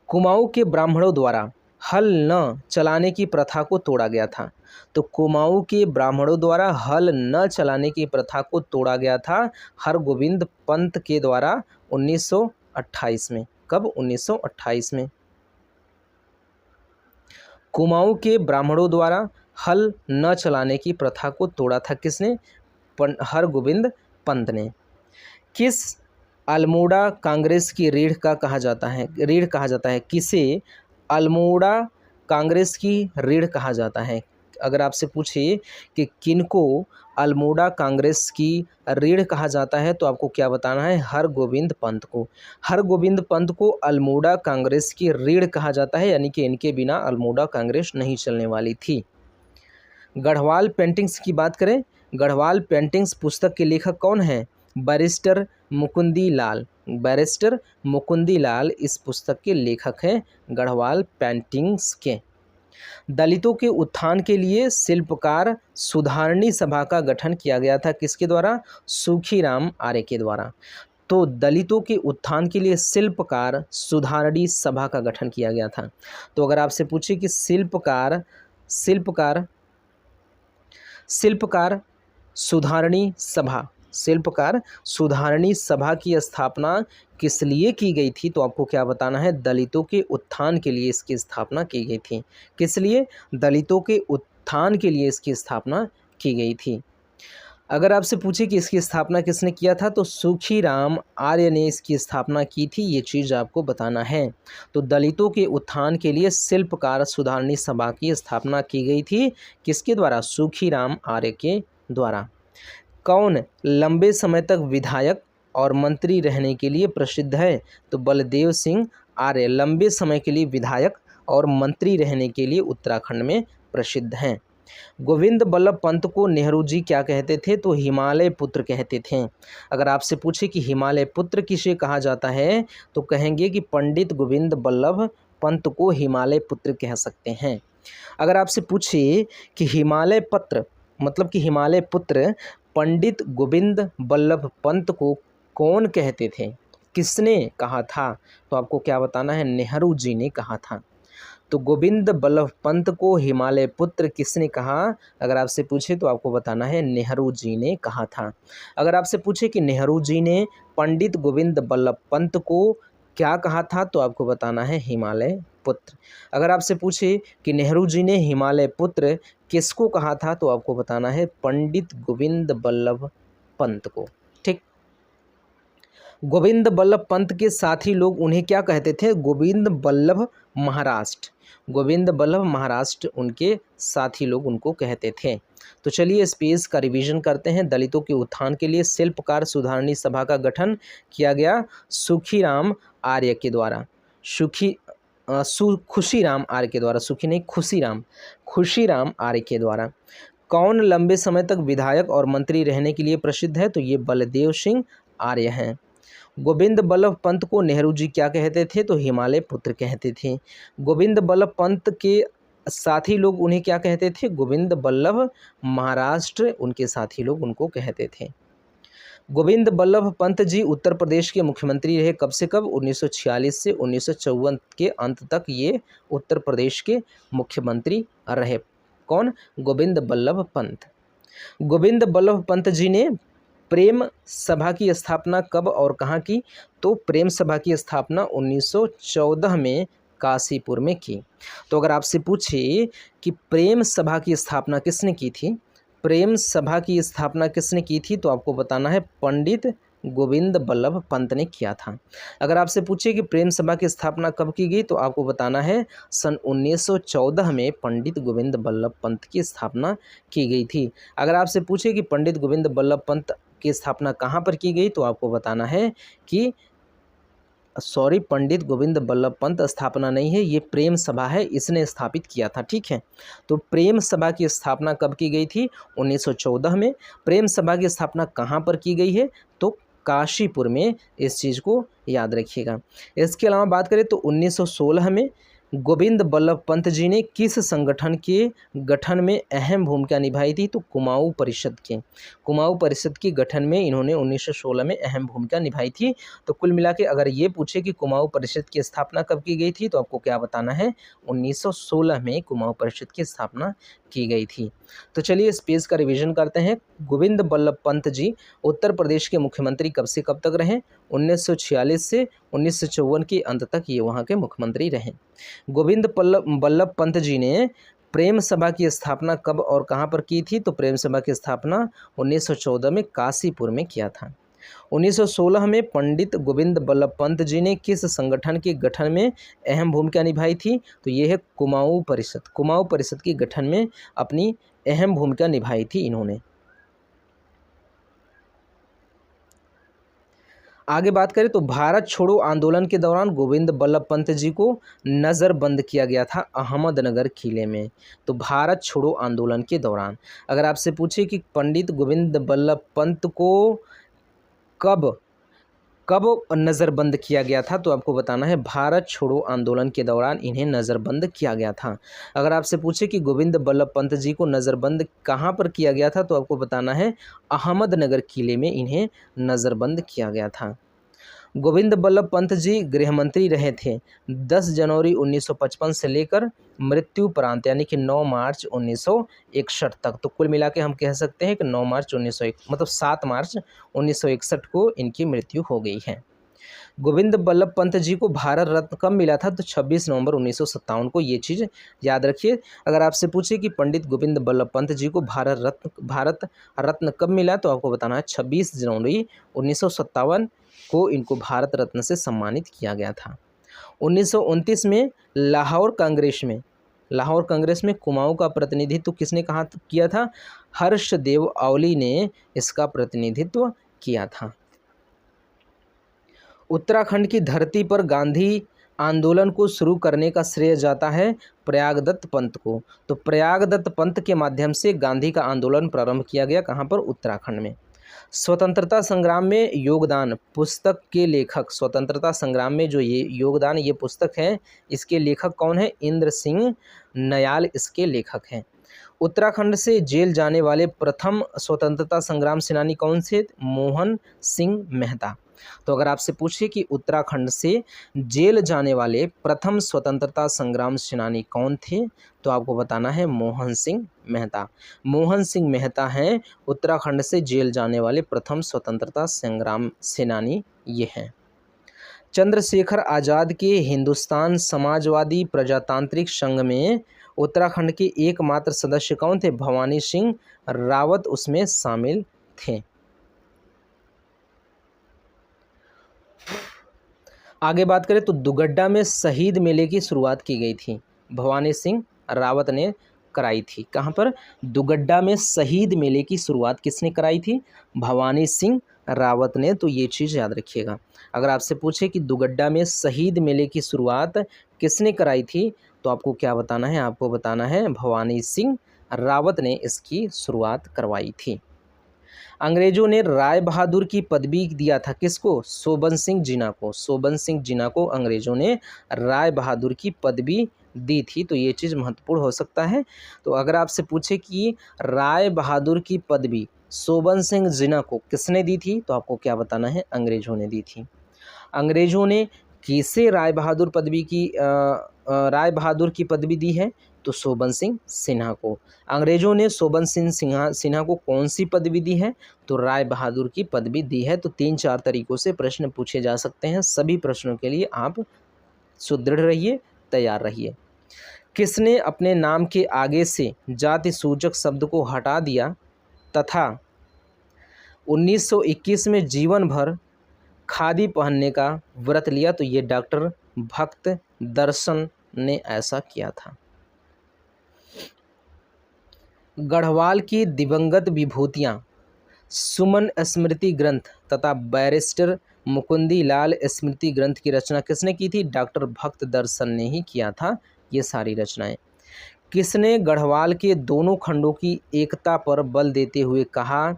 कुमाऊं के ब्राह्मणों द्वारा हल न चलाने की प्रथा को तोड़ा गया था। तो कुमाऊं के ब्राह्मणों द्वारा हल न चलाने की प्रथा को तोड़ा गया था हरगोविंद पंत के द्वारा 1928 में। कब, 1928 में। कुमाऊं के ब्राह्मणों द्वारा हल न चलाने की प्रथा को तोड़ा था किसने, हरगोविंद पंत ने। किस अल्मोड़ा कांग्रेस की रीढ़ कहा जाता है, किसे अल्मोड़ा कांग्रेस की रीढ़ कहा जाता है। अगर आपसे पूछे कि किनको अल्मोड़ा कांग्रेस की रीढ़ कहा जाता है, तो आपको क्या बताना है, हरगोविंद पंत को। हरगोविंद पंत को अल्मोड़ा कांग्रेस की रीढ़ कहा जाता है, यानी कि इनके बिना अल्मोड़ा कांग्रेस नहीं चलने वाली थी। गढ़वाल पेंटिंग्स की बात करें, गढ़वाल पेंटिंग्स पुस्तक के लेखक कौन हैं, बैरिस्टर मुकुंदी लाल। बैरिस्टर मुकुंदी लाल इस पुस्तक के लेखक हैं, गढ़वाल पेंटिंग्स के। दलितों के उत्थान के लिए शिल्पकार सुधारणी सभा का गठन किया गया था, किसके द्वारा, सूखीराम आर्य के द्वारा। तो दलितों के उत्थान के लिए शिल्पकार सुधारणी सभा का गठन किया गया था। तो अगर आपसे पूछे कि शिल्पकार सुधारणी सभा की स्थापना किस लिए की गई थी, तो आपको क्या बताना है, दलितों के उत्थान के लिए इसकी स्थापना की गई थी। किस लिए, दलितों के उत्थान के लिए इसकी स्थापना की गई थी। अगर आपसे पूछे कि इसकी स्थापना किसने किया था, तो सूखीराम आर्य ने इसकी स्थापना की थी, ये चीज़ आपको बताना है। तो दलितों के उत्थान के लिए शिल्पकार सुधारणी सभा की स्थापना की गई थी, किसके द्वारा, सूखीराम आर्य के द्वारा। कौन लंबे समय तक विधायक और मंत्री रहने के लिए प्रसिद्ध है, तो बलदेव सिंह आर्य लंबे समय के लिए विधायक और मंत्री रहने के लिए उत्तराखंड में प्रसिद्ध हैं। गोविंद बल्लभ पंत को नेहरू जी क्या कहते थे? तो हिमालय पुत्र कहते थे। अगर आपसे पूछे कि हिमालय पुत्र किसे कहा जाता है तो कहेंगे कि पंडित गोविंद बल्लभ पंत को हिमालय पुत्र कह सकते हैं। अगर आपसे पूछे कि हिमालय पत्र मतलब कि हिमालय पुत्र पंडित गोविंद बल्लभ पंत को कौन कहते थे, किसने कहा था, तो आपको क्या बताना है? नेहरू जी ने कहा था। तो गोविंद बल्लभ पंत को हिमालय पुत्र किसने कहा? अगर आपसे पूछे तो आपको बताना है नेहरू जी ने कहा था। अगर आपसे पूछे कि नेहरू जी ने पंडित गोविंद बल्लभ पंत को क्या कहा था तो आपको बताना है हिमालय पुत्र। अगर आपसे पूछे कि नेहरू जी ने हिमालय पुत्र किसको कहा था तो आपको बताना है पंडित गोविंद बल्लभ पंत को। ठीक। गोविंद बल्लभ पंत के साथी लोग उन्हें क्या कहते थे? गोविंद बल्लभ महाराष्ट्र। गोविंद बल्लभ महाराष्ट्र उनके साथी लोग उनको कहते थे। तो चलिए इस पेज का रिवीजन करते हैं। दलितों के उत्थान के लिए शिल्पकार सुधारणी सभा का गठन किया गया सुखीराम आर्य के द्वारा। खुशीराम आर्य के द्वारा, सुखी नहीं खुशीराम आर्य के द्वारा। कौन लंबे समय तक विधायक और मंत्री रहने के लिए प्रसिद्ध है? तो ये बलदेव सिंह आर्य हैं। गोविंद बल्लभ पंत को नेहरू जी क्या कहते थे? तो हिमालय पुत्र कहते थे। गोविंद बल्लभ पंत के साथी लोग उन्हें क्या कहते थे? गोविंद बल्लभ महाराष्ट्र उनके साथी लोग उनको कहते थे। गोविंद बल्लभ पंत जी उत्तर प्रदेश के मुख्यमंत्री रहे कब से कब? 1946 से 1954 के अंत तक ये उत्तर प्रदेश के मुख्यमंत्री रहे। कौन? गोविंद बल्लभ पंत। गोविंद बल्लभ पंत जी ने प्रेम सभा की स्थापना कब और कहाँ की? तो प्रेम सभा की स्थापना 1914 में काशीपुर में की। तो अगर आपसे पूछे कि प्रेम सभा की स्थापना किसने की थी, प्रेम सभा की स्थापना किसने की थी, तो आपको बताना है पंडित गोविंद बल्लभ पंत ने किया था। अगर आपसे पूछे कि प्रेम सभा की स्थापना कब की गई तो आपको बताना है सन 1914 में पंडित गोविंद बल्लभ पंत की स्थापना की गई थी। अगर आपसे पूछे कि पंडित गोविंद बल्लभ पंत की स्थापना कहाँ पर की गई तो आपको बताना है कि पंडित गोविंद बल्लभ पंत स्थापना नहीं है, ये प्रेम सभा है, इसने स्थापित किया था। ठीक है, तो प्रेम सभा की स्थापना कब की गई थी? 1914 में। प्रेम सभा की स्थापना कहाँ पर की गई है? तो काशीपुर में। इस चीज़ को याद रखिएगा। इसके अलावा बात करें तो 1916 में गोविंद बल्लभ पंत जी ने किस संगठन के गठन में अहम भूमिका निभाई थी? तो कुमाऊं परिषद के। कुमाऊं परिषद के गठन में इन्होंने 1916 में अहम भूमिका निभाई थी। तो कुल मिला के अगर ये पूछे कि कुमाऊं परिषद की स्थापना कब की गई थी तो आपको क्या बताना है? 1916 में कुमाऊं परिषद की स्थापना की गई थी। तो चलिए इस पेज का रिवीजन करते हैं। गोविंद बल्लभ पंत जी उत्तर प्रदेश के मुख्यमंत्री कब से कब तक रहे? 1946 से 1954 के अंत तक ये वहाँ के मुख्यमंत्री रहे। गोविंद बल्लभ पंत जी ने प्रेम सभा की स्थापना कब और कहाँ पर की थी? तो प्रेम सभा की स्थापना 1914 में काशीपुर में किया था। 1916 में पंडित गोविंद बल्लभ पंत जी ने किस संगठन के गठन में अहम भूमिका निभाई थी? तो ये है कुमाऊं परिषद। कुमाऊं परिषद के गठन में अपनी अहम भूमिका निभाई थी इन्होंने। आगे बात करें तो भारत छोड़ो आंदोलन के दौरान गोविंद बल्लभ पंत जी को नज़रबंद किया गया था अहमदनगर किले में। तो भारत छोड़ो आंदोलन के दौरान अगर आपसे पूछे कि पंडित गोविंद बल्लभ पंत को कब नज़रबंद किया गया था तो आपको बताना है भारत छोड़ो आंदोलन के दौरान इन्हें नज़रबंद किया गया था। अगर आपसे पूछे कि गोविंद बल्लभ पंत जी को नज़रबंद कहाँ पर किया गया था तो आपको बताना है अहमदनगर किले में इन्हें नज़रबंद किया गया था। गोविंद बल्लभ पंत जी गृह मंत्री रहे थे 10 जनवरी 1955 से लेकर मृत्यु प्रांत यानी कि 9 मार्च 1961 तक। तो कुल मिला के हम कह सकते हैं कि 9 मार्च 7 मार्च 1961 को इनकी मृत्यु हो गई है। गोविंद बल्लभ पंत जी को भारत रत्न कब मिला था? तो 26 नवंबर 1957 को। ये चीज़ याद रखिए। अगर आपसे पूछे कि पंडित गोविंद बल्लभ पंत जी को भारत रत्न कब मिला तो आपको बताना है 26 जनवरी 1957 को इनको भारत रत्न से सम्मानित किया गया था। 1929 में लाहौर कांग्रेस में कुमाऊं का प्रतिनिधित्व किसने किया था? हर्षदेव औली ने इसका प्रतिनिधित्व किया था। उत्तराखंड की धरती पर गांधी आंदोलन को शुरू करने का श्रेय जाता है प्रयागदत्त पंत को। तो प्रयागदत्त पंत के माध्यम से गांधी का आंदोलन प्रारंभ किया गया। कहाँ पर? उत्तराखंड में। स्वतंत्रता संग्राम में योगदान पुस्तक के लेखक, स्वतंत्रता संग्राम में जो ये योगदान, ये पुस्तक है, इसके लेखक कौन है? इंद्र सिंह नयाल इसके लेखक हैं। उत्तराखंड से जेल जाने वाले प्रथम स्वतंत्रता संग्राम सेनानी कौन से? मोहन सिंह मेहता। तो अगर आपसे पूछे कि उत्तराखंड से जेल जाने वाले प्रथम स्वतंत्रता संग्राम सेनानी कौन थे, तो आपको बताना है मोहन सिंह मेहता। मोहन सिंह मेहता हैं उत्तराखंड से जेल जाने वाले प्रथम स्वतंत्रता संग्राम सेनानी, ये हैं। चंद्रशेखर आज़ाद के हिंदुस्तान समाजवादी प्रजातांत्रिक संघ में उत्तराखंड के एकमात्र सदस्य कौन थे? भवानी सिंह रावत उसमें शामिल थे। आगे बात करें तो दुगड्डा में शहीद मेले की शुरुआत की गई थी, भवानी सिंह रावत ने कराई थी। कहाँ पर? दुगड्डा में शहीद मेले की शुरुआत किसने कराई थी? भवानी सिंह रावत ने। तो ये चीज़ याद रखिएगा। अगर आपसे पूछे कि दुगड्डा में शहीद मेले की शुरुआत किसने कराई थी, तो आपको क्या बताना है? आपको बताना है भवानी सिंह रावत ने इसकी शुरुआत करवाई थी। अंग्रेजों ने राय बहादुर की पदवी दिया था किसको? सोबन सिंह जिन्ना को। सोबन सिंह जिन्ना को अंग्रेजों ने राय बहादुर की पदवी दी थी। तो ये चीज़ महत्वपूर्ण हो सकता है। तो अगर आपसे पूछे कि राय बहादुर की पदवी सोबन सिंह जिन्ना को किसने दी थी, तो आपको क्या बताना है? अंग्रेजों ने दी थी। अंग्रेजों ने किसे राय बहादुर की पदवी दी है? तो सोबन सिंह सिन्हा को। अंग्रेजों ने सोबन सिंह सिन्हा को कौन सी पदवी दी है? तो राय बहादुर की पदवी दी है। तो 3-4 तरीकों से प्रश्न पूछे जा सकते हैं। सभी प्रश्नों के लिए आप सुदृढ़ रहिए, तैयार रहिए। किसने अपने नाम के आगे से जाति सूचक शब्द को हटा दिया तथा 1921 में जीवन भर खादी पहनने का व्रत लिया? तो ये डॉक्टर भक्त दर्शन ने ऐसा किया था। गढ़वाल की दिवंगत विभूतियां सुमन स्मृति ग्रंथ तथा बैरिस्टर मुकुंदी लाल स्मृति ग्रंथ की रचना किसने की थी? डॉक्टर भक्त दर्शन ने ही किया था ये सारी रचनाएं। किसने गढ़वाल के दोनों खंडों की एकता पर बल देते हुए कहा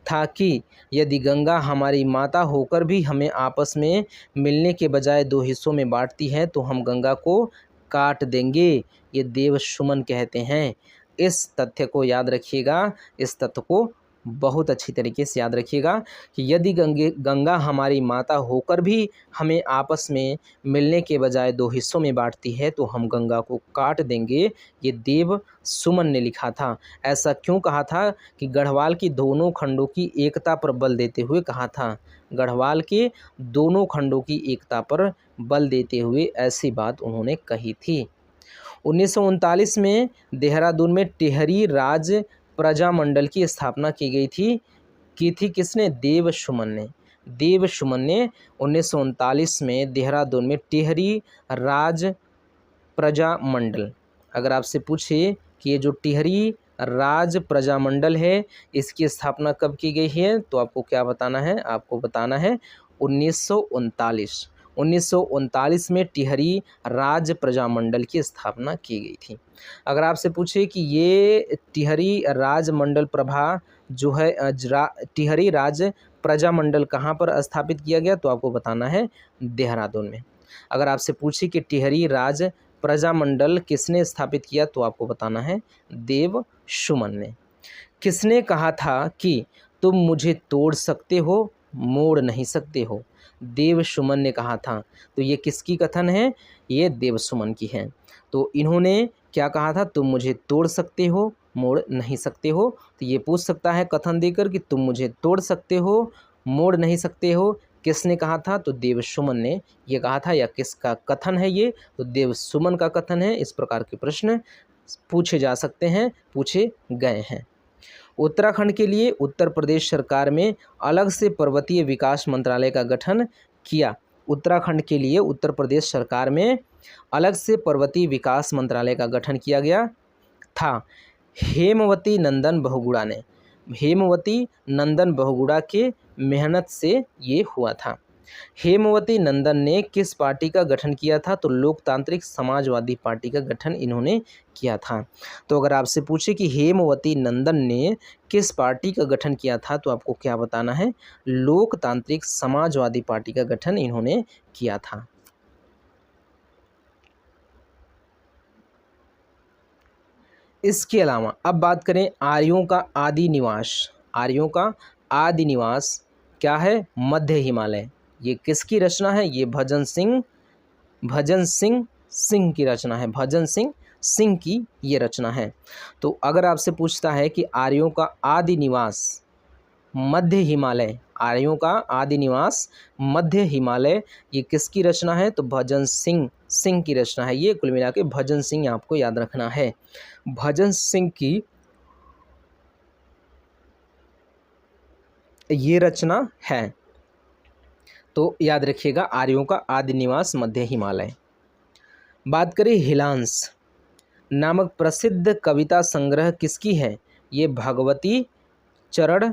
था कि यदि गंगा हमारी माता होकर भी हमें आपस में मिलने के बजाय 2 हिस्सों में बांटती है तो हम गंगा को काट देंगे? ये देव सुमन कहते हैं। इस तथ्य को याद रखिएगा, इस तथ्य को बहुत अच्छी तरीके से याद रखिएगा कि यदि गंगा हमारी माता होकर भी हमें आपस में मिलने के बजाय 2 हिस्सों में बांटती है तो हम गंगा को काट देंगे। ये देव सुमन ने लिखा था। ऐसा क्यों कहा था? कि गढ़वाल की दोनों खंडों की एकता पर बल देते हुए कहा था। गढ़वाल के दोनों खंडों की एकता पर बल देते हुए ऐसी बात उन्होंने कही थी। 1939 में देहरादून में टिहरी राज प्रजामंडल की स्थापना की गई थी। किसने? देव सुमन ने। देव सुमन ने 1939 में देहरादून में टिहरी राज प्रजामंडल, अगर आपसे पूछे कि ये जो टिहरी राज प्रजामंडल है इसकी स्थापना कब की गई है, तो आपको क्या बताना है? आपको बताना है 1939। 1939 में टिहरी राज प्रजामंडल की स्थापना की गई थी। अगर आपसे पूछे कि ये टिहरी राज मंडल प्रभा जो है टिहरी राज प्रजामंडल कहाँ पर स्थापित किया गया, तो आपको बताना है देहरादून में। अगर आपसे पूछे कि टिहरी राज प्रजामंडल किसने स्थापित किया, तो आपको बताना है देव सुमन ने। किसने कहा था कि तुम मुझे तोड़ सकते हो, मोड़ नहीं सकते हो? देव सुमन ने कहा था। तो ये किसकी कथन है? ये देव सुमन की है। तो इन्होंने क्या कहा था? तुम मुझे तोड़ सकते हो, मोड़ नहीं सकते हो। तो ये पूछ सकता है कथन देकर कि तुम मुझे तोड़ सकते हो, मोड़ नहीं सकते हो, किसने कहा था? तो देव सुमन ने ये कहा था। या किसका कथन है ये? तो देव सुमन का कथन है। इस प्रकार के प्रश्न पूछे जा सकते हैं, पूछे गए हैं। उत्तराखंड के लिए उत्तर प्रदेश सरकार में अलग से पर्वतीय विकास मंत्रालय का गठन किया। उत्तराखंड के लिए उत्तर प्रदेश सरकार में अलग से पर्वतीय विकास मंत्रालय का गठन किया गया था। हेमवती नंदन बहुगुणा ने, हेमवती नंदन बहुगुणा के मेहनत से ये हुआ था। हेमवती नंदन ने किस पार्टी का गठन किया था? तो लोकतांत्रिक समाजवादी पार्टी का गठन इन्होंने किया था। तो अगर आपसे पूछे कि हेमवती नंदन ने किस पार्टी का गठन किया था, तो आपको क्या बताना है? लोकतांत्रिक समाजवादी पार्टी का गठन इन्होंने किया था। इसके अलावा अब बात करें आर्यों का आदि निवास। आर्यों का आदि निवास क्या है? मध्य हिमालय। ये किसकी रचना है? ये भजन सिंह सिंह की रचना है। भजन सिंह सिंह की ये रचना है। तो अगर आपसे पूछता है कि आर्यों का आदि निवास मध्य हिमालय, आर्यों का आदि निवास मध्य हिमालय, ये किसकी रचना है? तो भजन सिंह सिंह की रचना है। ये कुल मिला के भजन सिंह आपको याद रखना है। भजन सिंह की ये रचना है। तो याद रखिएगा आर्यों का आदि निवास मध्य हिमालय। बात करें हिलांस नामक प्रसिद्ध कविता संग्रह किसकी है? ये भगवती चरण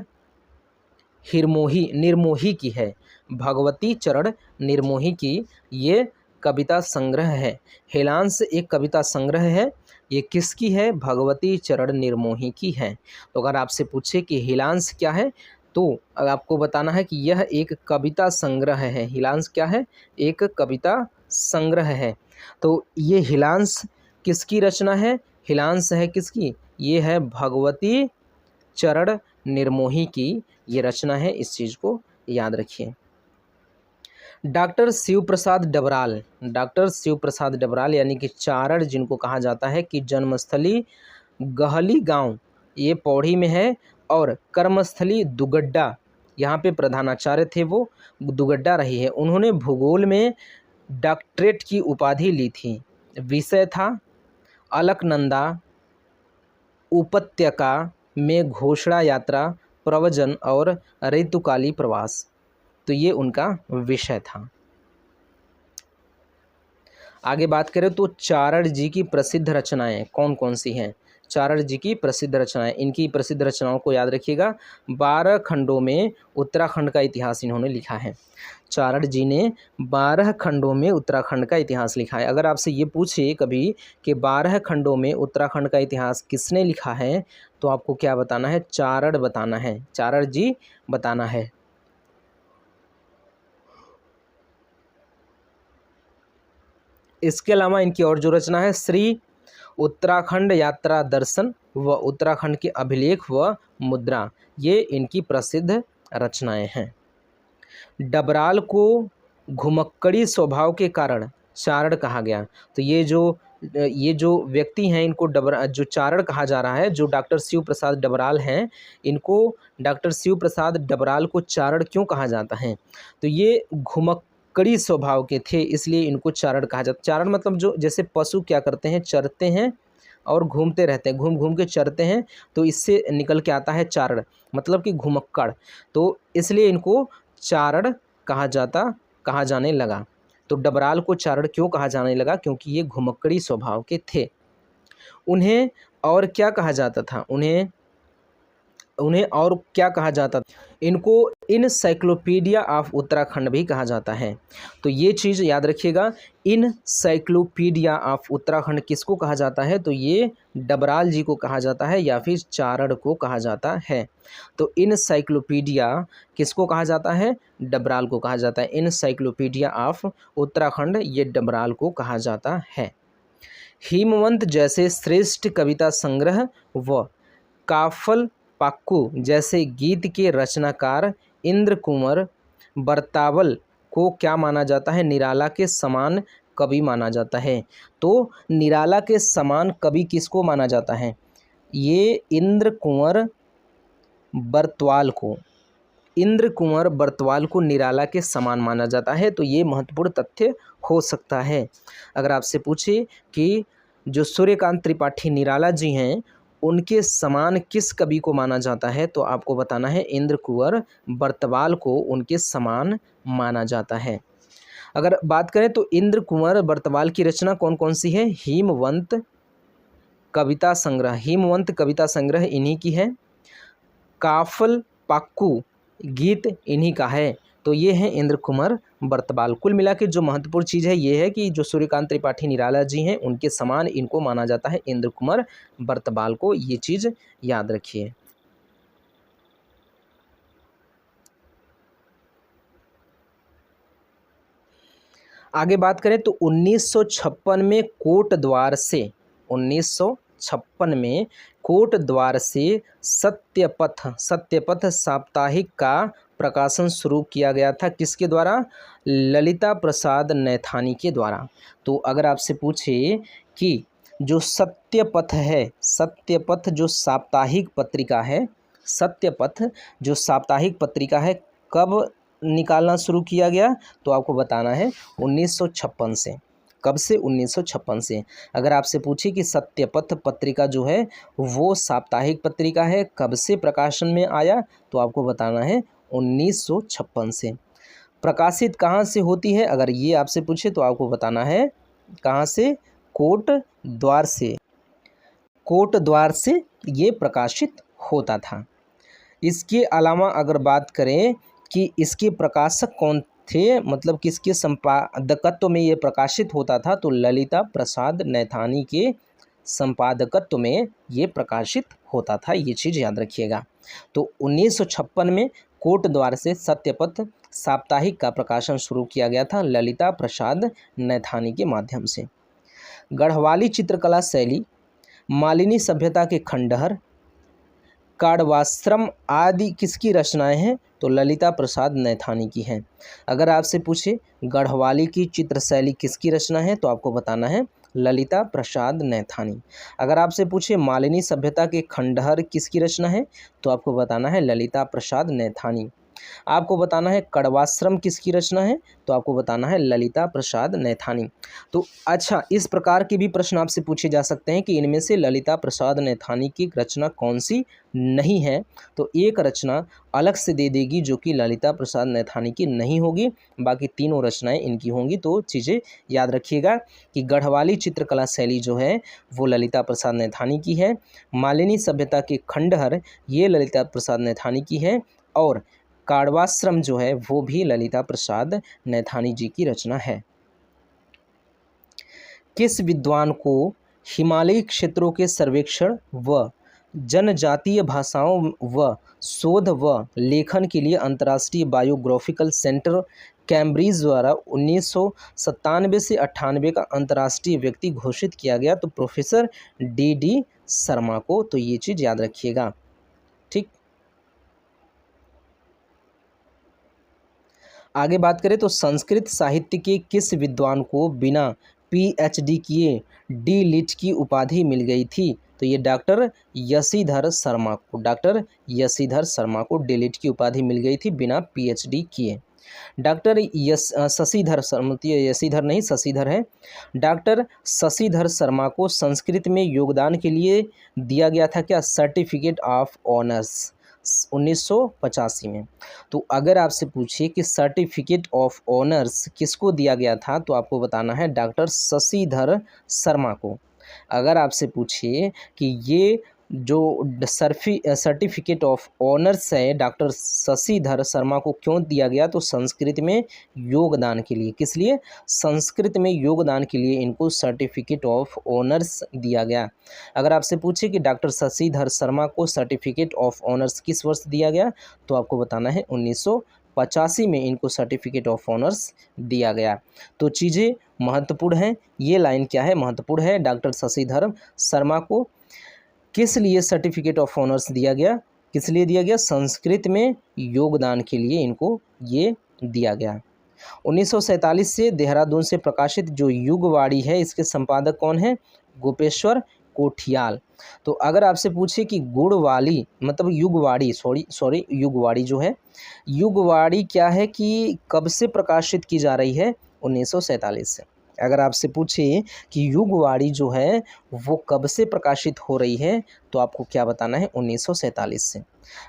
निर्मोही की है। भगवती चरण निर्मोही की ये कविता संग्रह है। हिलांस एक कविता संग्रह है। ये किसकी है? भगवती चरण निर्मोही की है। तो अगर आपसे पूछे कि हिलांस क्या है, तो आपको बताना है कि यह एक कविता संग्रह है। हिलांस क्या है? एक कविता संग्रह है। तो ये हिलांस किसकी रचना है? हिलांस है किसकी? ये है भगवती चरण निर्मोही की ये रचना है। इस चीज़ को याद रखिए। डॉक्टर शिव प्रसाद डबराल, डॉक्टर शिव प्रसाद डबराल यानी कि चारण जिनको कहा जाता है कि जन्मस्थली गहली गांव ये पौड़ी में है और कर्मस्थली दुगड्डा, यहाँ पे प्रधानाचार्य थे वो दुगड्डा रही है। उन्होंने भूगोल में डॉक्टरेट की उपाधि ली थी। विषय था अलकनंदा उपत्यका में घोषणा यात्रा, प्रवचन और ऋतुकाली प्रवास। तो ये उनका विषय था। आगे बात करें तो चारण जी की प्रसिद्ध रचनाएं कौन कौन सी हैं? चारण जी की प्रसिद्ध रचनाएं, इनकी प्रसिद्ध रचनाओं को याद रखिएगा। 12 खंडों में उत्तराखंड का इतिहास इन्होंने लिखा है। चारण जी ने 12 खंडों में उत्तराखंड का इतिहास लिखा है। अगर आपसे ये पूछे कभी कि 12 खंडों में उत्तराखंड का इतिहास किसने लिखा है, तो आपको क्या बताना है? चारण बताना है। चारण जी बताना है। इसके अलावा इनकी और जो रचना है श्री उत्तराखंड यात्रा दर्शन व उत्तराखंड के अभिलेख व मुद्रा, ये इनकी प्रसिद्ध रचनाएं हैं। डबराल को घुमक्कड़ी स्वभाव के कारण चारण कहा गया। तो ये जो व्यक्ति हैं इनको जो चारण कहा जा रहा है, जो डॉक्टर शिव प्रसाद डबराल हैं, इनको डॉक्टर शिव प्रसाद डबराल को चारण क्यों कहा जाता है? तो ये घुमक्कड़ी स्वभाव के थे, इसलिए इनको चारण कहा जाता। चारण मतलब जो जैसे पशु क्या करते हैं, चरते हैं और घूमते रहते हैं, घूम घूम के चरते हैं, तो इससे निकल के आता है चारण, मतलब कि घुमक्कड़। तो इसलिए इनको चारण कहा जाने लगा। तो डबराल को चारण क्यों कहा जाने लगा? क्योंकि ये घुमक्कड़ी स्वभाव के थे। उन्हें और क्या कहा जाता था? उन्हें और क्या कहा जाता था? इनको इनसाइक्लोपीडिया ऑफ उत्तराखंड भी कहा जाता है। तो ये चीज़ याद रखिएगा, इनसाइक्लोपीडिया ऑफ उत्तराखंड किसको कहा जाता है? तो ये डबराल जी को कहा जाता है या फिर चारण को कहा जाता है। तो इनसाइक्लोपीडिया किसको कहा जाता है? डबराल को कहा जाता है। इनसाइक्लोपीडिया ऑफ उत्तराखंड ये डबराल को कहा जाता है। हिमवंत जैसे श्रेष्ठ कविता संग्रह व काफल पाक्कू जैसे गीत के रचनाकार इंद्र कुंवर बरतावल को क्या माना जाता है? निराला के समान कवि माना जाता है। तो निराला के समान कवि किसको माना जाता है? ये इंद्र कुंवर बरतवाल को निराला के समान माना जाता है। तो ये महत्वपूर्ण तथ्य हो सकता है। अगर आपसे पूछे कि जो सूर्यकांत त्रिपाठी निराला जी हैं, उनके समान किस कवि को माना जाता है, तो आपको बताना है इंद्र कुंवर बरतवाल को उनके समान माना जाता है। अगर बात करें तो इंद्र कुंवर बरतवाल की रचना कौन कौन सी है? हिमवंत कविता संग्रह इन्हीं की है। काफल पाक्कू गीत इन्हीं का है। तो ये हैं इंद्र कुमार बर्तवाल। कुल मिला के जो महत्वपूर्ण चीज़ है ये है कि जो सूर्यकांत त्रिपाठी निराला जी हैं उनके समान इनको माना जाता है, इंद्र कुमार बर्तवाल को, ये चीज़ याद रखिए। आगे बात करें तो 1956 में कोट द्वार से सत्यपथ साप्ताहिक का प्रकाशन शुरू किया गया था। किसके द्वारा? ललिता प्रसाद नैथानी के द्वारा। तो अगर आपसे पूछे कि जो सत्यपथ है, सत्यपथ जो साप्ताहिक पत्रिका है कब निकालना शुरू किया गया? तो आपको बताना है 1956 से। कब से? 1956 से। अगर आपसे पूछे कि सत्यपथ पत्रिका जो है वो साप्ताहिक पत्रिका है, कब से प्रकाशन में आया? तो आपको बताना है 1956 से। प्रकाशित कहाँ से होती है? अगर ये आपसे पूछे तो आपको बताना है कहाँ से? कोट द्वार से ये प्रकाशित होता था। इसके अलावा अगर बात करें कि इसके प्रकाशक कौन थे, मतलब किसके संपादकत्व में ये प्रकाशित होता था, तो ललिता प्रसाद नैथानी के संपादकत्व में ये प्रकाशित होता था, ये चीज़ याद रखिएगा। तो 1956 में कोट द्वार से सत्यपथ साप्ताहिक का प्रकाशन शुरू किया गया था ललिता प्रसाद नैथानी के माध्यम से। गढ़वाली चित्रकला शैली, मालिनी सभ्यता के खंडहर, काड़वाश्रम आदि किसकी रचनाएं हैं? तो ललिता प्रसाद नैथानी की हैं। अगर आपसे पूछे गढ़वाली की चित्र शैली किसकी रचना है तो आपको बताना है ललिता प्रसाद नैथानी। अगर आपसे पूछे मालिनी सभ्यता के खंडहर किसकी रचना है तो आपको बताना है ललिता प्रसाद नैथानी। आपको बताना है कड़वाश्रम किसकी रचना है तो आपको बताना है ललिता प्रसाद नैथानी। तो अच्छा, इस प्रकार के भी प्रश्न आपसे पूछे जा सकते हैं कि इनमें से ललिता प्रसाद नैथानी की रचना कौन सी नहीं है, तो एक रचना अलग से दे देगी जो कि ललिता प्रसाद नैथानी की नहीं होगी, बाकी तीनों रचनाएं इनकी होंगी। तो चीज़ें याद रखिएगा कि गढ़वाली चित्रकला शैली जो है वो ललिता प्रसाद नैथानी की है, मालिनी सभ्यता के खंडहर ये ललिता प्रसाद नैथानी की है, और काड़वाश्रम जो है वो भी ललिता प्रसाद नैथानी जी की रचना है। किस विद्वान को हिमालयी क्षेत्रों के सर्वेक्षण व जनजातीय भाषाओं व शोध व लेखन के लिए अंतर्राष्ट्रीय बायोग्राफिकल सेंटर कैम्ब्रिज द्वारा 1997 से 98 का अंतर्राष्ट्रीय व्यक्ति घोषित किया गया? तो प्रोफेसर डी शर्मा को। तो ये चीज़ याद रखिएगा, ठीक। आगे बात करें तो संस्कृत साहित्य के किस विद्वान को बिना पीएचडी किए डी लिट की उपाधि मिल गई थी? तो ये डॉक्टर यशीधर शर्मा को डी लिट की उपाधि मिल गई थी बिना पीएचडी किए। डॉक्टर शशिधर शर्मा, यशीधर नहीं शशिधर है। डॉक्टर शशिधर शर्मा को संस्कृत में योगदान के लिए दिया गया था क्या? सर्टिफिकेट ऑफ ऑनर्स 1985 में। तो अगर आपसे पूछिए कि सर्टिफिकेट ऑफ ऑनर्स किसको दिया गया था तो आपको बताना है डॉक्टर शशिधर शर्मा को। अगर आपसे पूछिए कि ये जो सर्टिफिकेट ऑफ ऑनर्स है डॉक्टर शशिधर शर्मा को क्यों दिया गया, तो संस्कृत में योगदान के लिए। किस लिए? संस्कृत में योगदान के लिए इनको सर्टिफिकेट ऑफ ऑनर्स दिया गया। अगर आपसे पूछे कि डॉक्टर शशिधर शर्मा को सर्टिफिकेट ऑफ ऑनर्स किस वर्ष दिया गया तो आपको बताना है 1985 में इनको सर्टिफिकेट ऑफ ऑनर्स दिया गया। तो चीज़ें महत्वपूर्ण हैं, ये लाइन क्या है? महत्वपूर्ण है। डॉक्टर शशिधर शर्मा को किस लिए सर्टिफिकेट ऑफ ऑनर्स दिया गया? किस लिए दिया गया? संस्कृत में योगदान के लिए इनको ये दिया गया। 1947 से देहरादून से प्रकाशित जो युगवाणी है इसके संपादक कौन है? गोपेश्वर कोठियाल। तो अगर आपसे पूछे कि गुणवाली मतलब युगवाणी युगवाणी जो है, युगवाणी क्या है कि कब से प्रकाशित की जा रही है? 1947 से। अगर आपसे पूछे कि युगवाणी जो है वो कब से प्रकाशित हो रही है तो आपको क्या बताना है? 1947 से।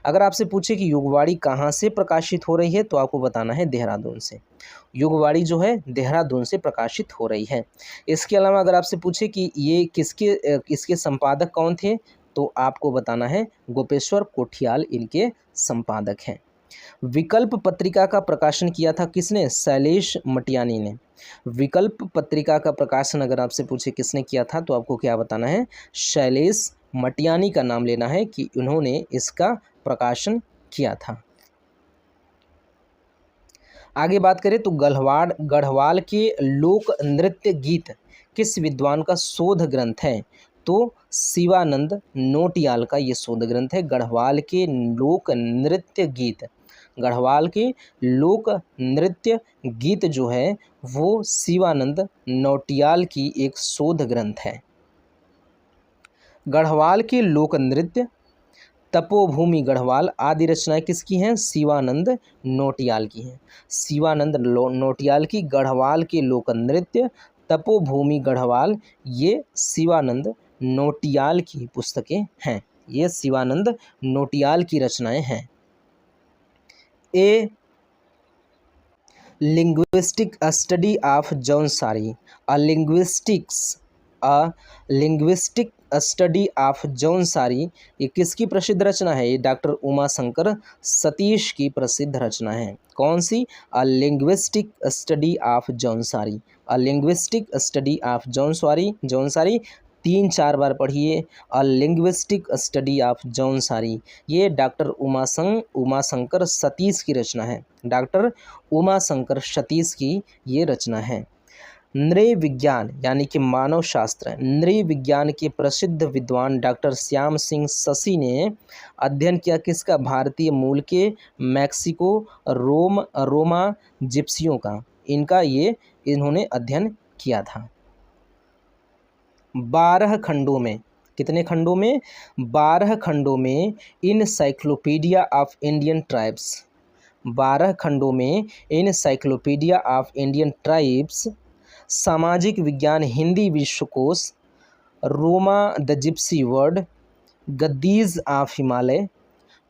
अगर आपसे पूछे कि युगवाणी कहाँ से प्रकाशित हो रही है तो आपको बताना है देहरादून से। युगवाणी जो है देहरादून से प्रकाशित हो रही है। इसके अलावा अगर आपसे पूछे कि ये इसके संपादक कौन थे तो आपको बताना है गोपेश्वर कोठियाल इनके संपादक हैं। विकल्प पत्रिका का प्रकाशन किया था किसने? शैलेश मटियानी ने। विकल्प पत्रिका का प्रकाशन अगर आपसे पूछे किसने किया था तो आपको क्या बताना है? शैलेश मटियानी का नाम लेना है कि उन्होंने इसका प्रकाशन किया था। आगे बात करें तो गढ़वाल के लोक नृत्य गीत किस विद्वान का शोध ग्रंथ है? तो शिवानंद नोटियाल का ये शोध ग्रंथ है। गढ़वाल के लोक नृत्य गीत, गढ़वाल के लोक नृत्य गीत जो है वो शिवानंद नौटियाल की एक शोध ग्रंथ है। गढ़वाल के लोक नृत्य तपोभूमि गढ़वाल आदि रचनाएं किसकी हैं? शिवानंद नौटियाल की हैं। शिवानंद नौटियाल की गढ़वाल के लोक नृत्य तपोभूमि गढ़वाल ये शिवानंद नौटियाल की पुस्तकें हैं। ये शिवानंद नौटियाल की रचनाएं हैं। A linguistic study of Jaunsari, a linguistic study of Jaunsari ये किसकी प्रसिद्ध रचना है? ये डॉक्टर उमाशंकर सतीश की प्रसिद्ध रचना है। कौन सी? A linguistic study of Jaunsari. A linguistic study of Jaunsari 3-4 बार पढ़िए। A linguistic study of Jaunsari ये डॉक्टर उमाशंकर सतीश की रचना है। डॉक्टर उमाशंकर सतीश की ये रचना है। नृ विज्ञान यानी कि मानव शास्त्र, नृ विज्ञान के प्रसिद्ध विद्वान डॉक्टर श्याम सिंह शशि ने अध्ययन किया किसका? भारतीय मूल के मैक्सिको रोमा जिप्सियों का। इन्होंने अध्ययन किया था। 12 खंडों में, कितने खंडों में? 12 खंडों में इनसाइक्लोपीडिया ऑफ इंडियन ट्राइब्स, 12 खंडों में इनसाइक्लोपीडिया ऑफ इंडियन ट्राइब्स, सामाजिक विज्ञान हिंदी विश्वकोश, Roma the gypsy world, Gaddis of Himalaya,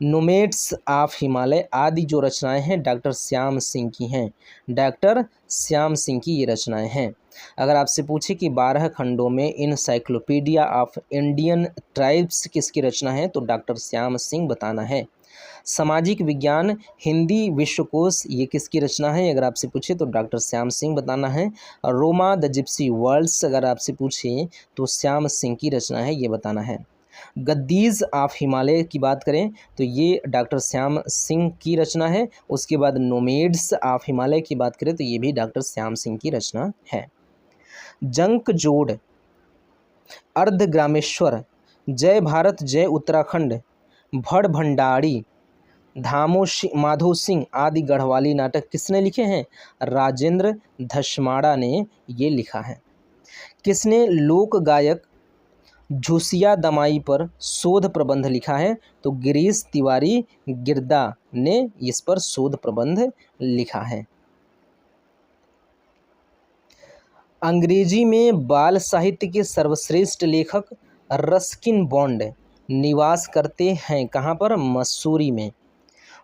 nomads of Himalaya आदि जो रचनाएं हैं डॉक्टर श्याम सिंह की हैं। डॉक्टर श्याम सिंह की ये रचनाएं हैं। अगर आपसे पूछे कि 12 खंडों में इनसाइक्लोपीडिया ऑफ इंडियन ट्राइब्स किसकी रचना है तो डॉक्टर श्याम सिंह बताना है। सामाजिक विज्ञान हिंदी विश्वकोश ये किसकी रचना है? अगर आपसे पूछे तो डॉक्टर श्याम सिंह बताना है। और रोमा द जिप्सी वर्ल्ड्स अगर आपसे पूछे तो श्याम सिंह की रचना है, ये बताना है। गद्दीज ऑफ हिमालय की बात करें तो ये डॉक्टर श्याम सिंह की रचना है। उसके बाद नोमेड्स ऑफ हिमालय की बात करें तो ये भी डॉक्टर श्याम सिंह की रचना है। जंक जोड़, अर्धग्रामेश्वर, जय भारत जय उत्तराखंड, भड़ भंडारी, माधो सिंह आदि गढ़वाली नाटक किसने लिखे हैं? राजेंद्र धशमाड़ा ने ये लिखा है। किसने लोक गायक झुसिया दमाई पर शोध प्रबंध लिखा है? तो गिरीश तिवारी गिरदा ने इस पर शोध प्रबंध लिखा है। अंग्रेजी में बाल साहित्य के सर्वश्रेष्ठ लेखक रस्किन बॉन्ड निवास करते हैं कहाँ पर? मसूरी में।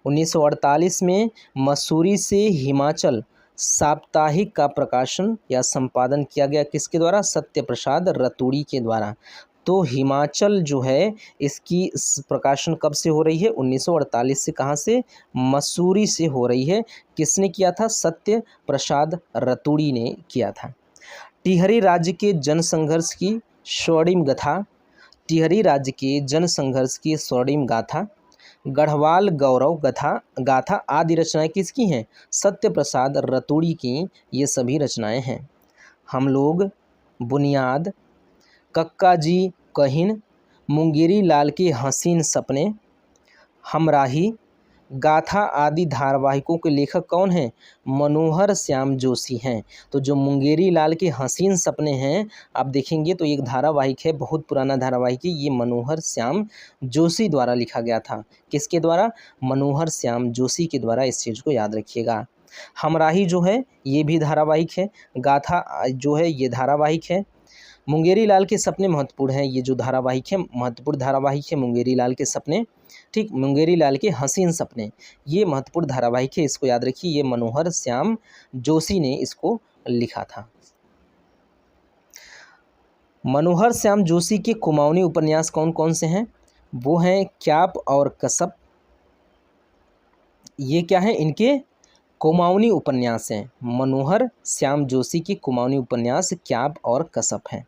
1948 में मसूरी से हिमाचल साप्ताहिक का प्रकाशन या संपादन किया गया किसके द्वारा? सत्य प्रसाद रतूड़ी के द्वारा। तो हिमाचल जो है इसकी प्रकाशन कब से हो रही है? 1948 से। कहाँ से? मसूरी से हो रही है। किसने किया था? सत्य प्रसाद रतूड़ी ने किया था। टिहरी राज्य के जनसंघर्ष की स्वर्णिम गाथा, टिहरी राज्य के जनसंघर्ष की स्वर्णिम गाथा, गढ़वाल गौरव गाथा आदि रचनाएं किसकी हैं? सत्य प्रसाद रतूड़ी की ये सभी रचनाएं हैं। हम लोग, बुनियाद, कक्का जी कहिन, मुंगेरी लाल के हसीन सपने, हमराही, गाथा आदि धारावाहिकों के लेखक कौन हैं? मनोहर श्याम जोशी हैं। तो जो मुंगेरी लाल के हसीन सपने हैं आप देखेंगे तो एक धारावाहिक है, बहुत पुराना धारावाहिक है, ये मनोहर श्याम जोशी द्वारा लिखा गया था। किसके द्वारा? मनोहर श्याम जोशी के द्वारा। इस चीज़ को याद रखिएगा। हमराही जो है ये भी धारावाहिक है, गाथा जो है ये धारावाहिक है, मुंगेरी लाल के सपने महत्वपूर्ण है, ये जो धारावाहिक है महत्वपूर्ण धारावाहिक है मुंगेरी लाल के सपने। ठीक, मुंगेरी लाल के हसीन सपने ये महत्वपूर्ण धारावाहिक है, इसको याद रखिए। ये मनोहर श्याम जोशी ने इसको लिखा था। मनोहर श्याम जोशी के कुमाऊनी उपन्यास कौन कौन से हैं? वो हैं क्याप और कसब, ये क्या है, इनके कुमाऊनी उपन्यास हैं। मनोहर श्याम जोशी की कुमाऊनी उपन्यास क्याब और कसप हैं।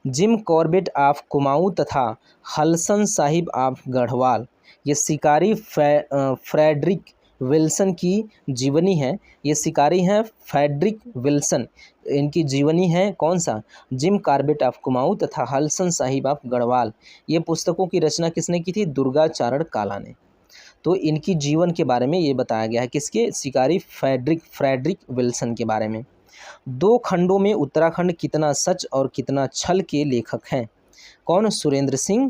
जिम कॉर्बेट ऑफ कुमाऊं तथा हलसन साहिब ऑफ गढ़वाल, ये शिकारी फ्रेडरिक विल्सन की जीवनी है। ये शिकारी हैं फ्रेडरिक विल्सन, इनकी जीवनी है कौन सा, जिम कॉर्बेट ऑफ कुमाऊं तथा हलसन साहिब ऑफ गढ़वाल। ये पुस्तकों की रचना किसने की थी, दुर्गाचारण काला ने। तो इनकी जीवन के बारे में ये बताया गया है, किसके, शिकारी फ्रेडरिक विल्सन के बारे में। दो खंडों में उत्तराखंड कितना सच और कितना छल के लेखक हैं। कौन, सुरेंद्र सिंह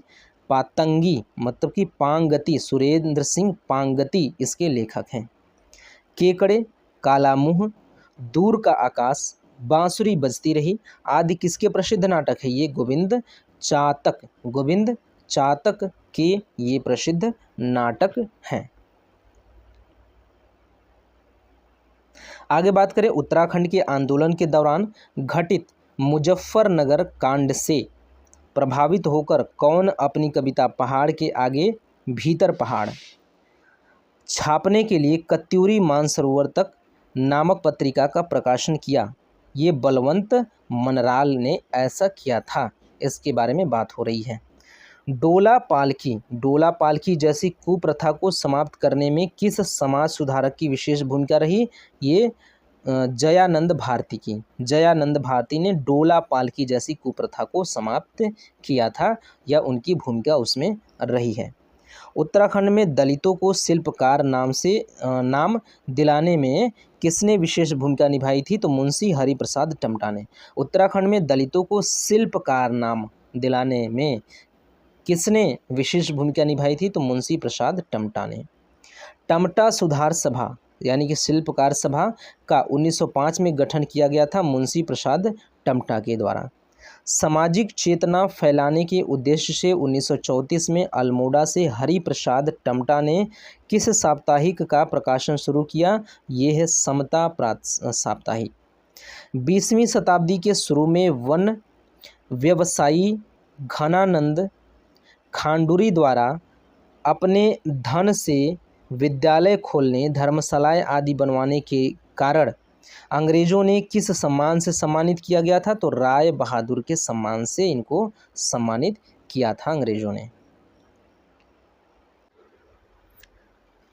पातंगी, मतलब कि पांगती, सुरेंद्र सिंह पांगती इसके लेखक हैं। केकड़े, काला मुंह, दूर का आकाश, बांसुरी बजती रही आदि किसके प्रसिद्ध नाटक है, ये गोविंद चातक के ये प्रसिद्ध नाटक हैं। आगे बात करें, उत्तराखंड के आंदोलन के दौरान घटित मुजफ्फरनगर कांड से प्रभावित होकर कौन अपनी कविता पहाड़ के आगे भीतर पहाड़ छापने के लिए कत्यूरी मानसरोवर तक नामक पत्रिका का प्रकाशन किया। ये बलवंत मनराल ने ऐसा किया था, इसके बारे में बात हो रही है। डोला पालकी जैसी कुप्रथा को समाप्त करने में किस समाज सुधारक की विशेष भूमिका रही, ये जयानंद भारती ने डोला पालकी जैसी कुप्रथा को समाप्त किया था, या उनकी भूमिका उसमें रही है। उत्तराखंड में दलितों को शिल्पकार नाम दिलाने में किसने विशेष भूमिका निभाई थी, तो मुंशी हरिप्रसाद टमटा ने। उत्तराखंड में दलितों को शिल्पकार नाम दिलाने में किसने विशेष भूमिका निभाई थी, तो मुंशी प्रसाद टमटा ने। टमटा सुधार सभा यानी कि शिल्पकार सभा का 1905 में गठन किया गया था मुंशी प्रसाद टमटा के द्वारा। सामाजिक चेतना फैलाने के उद्देश्य से 1934 में अल्मोड़ा से हरिप्रसाद टमटा ने किस साप्ताहिक का प्रकाशन शुरू किया, ये है समता साप्ताहिक। 20वीं शताब्दी के शुरू में वन व्यवसायी घनानंद खांडूरी द्वारा अपने धन से विद्यालय खोलने, धर्मशालाएं आदि बनवाने के कारण अंग्रेजों ने किस सम्मान से सम्मानित किया गया था, तो राय बहादुर के सम्मान से इनको सम्मानित किया था अंग्रेजों ने।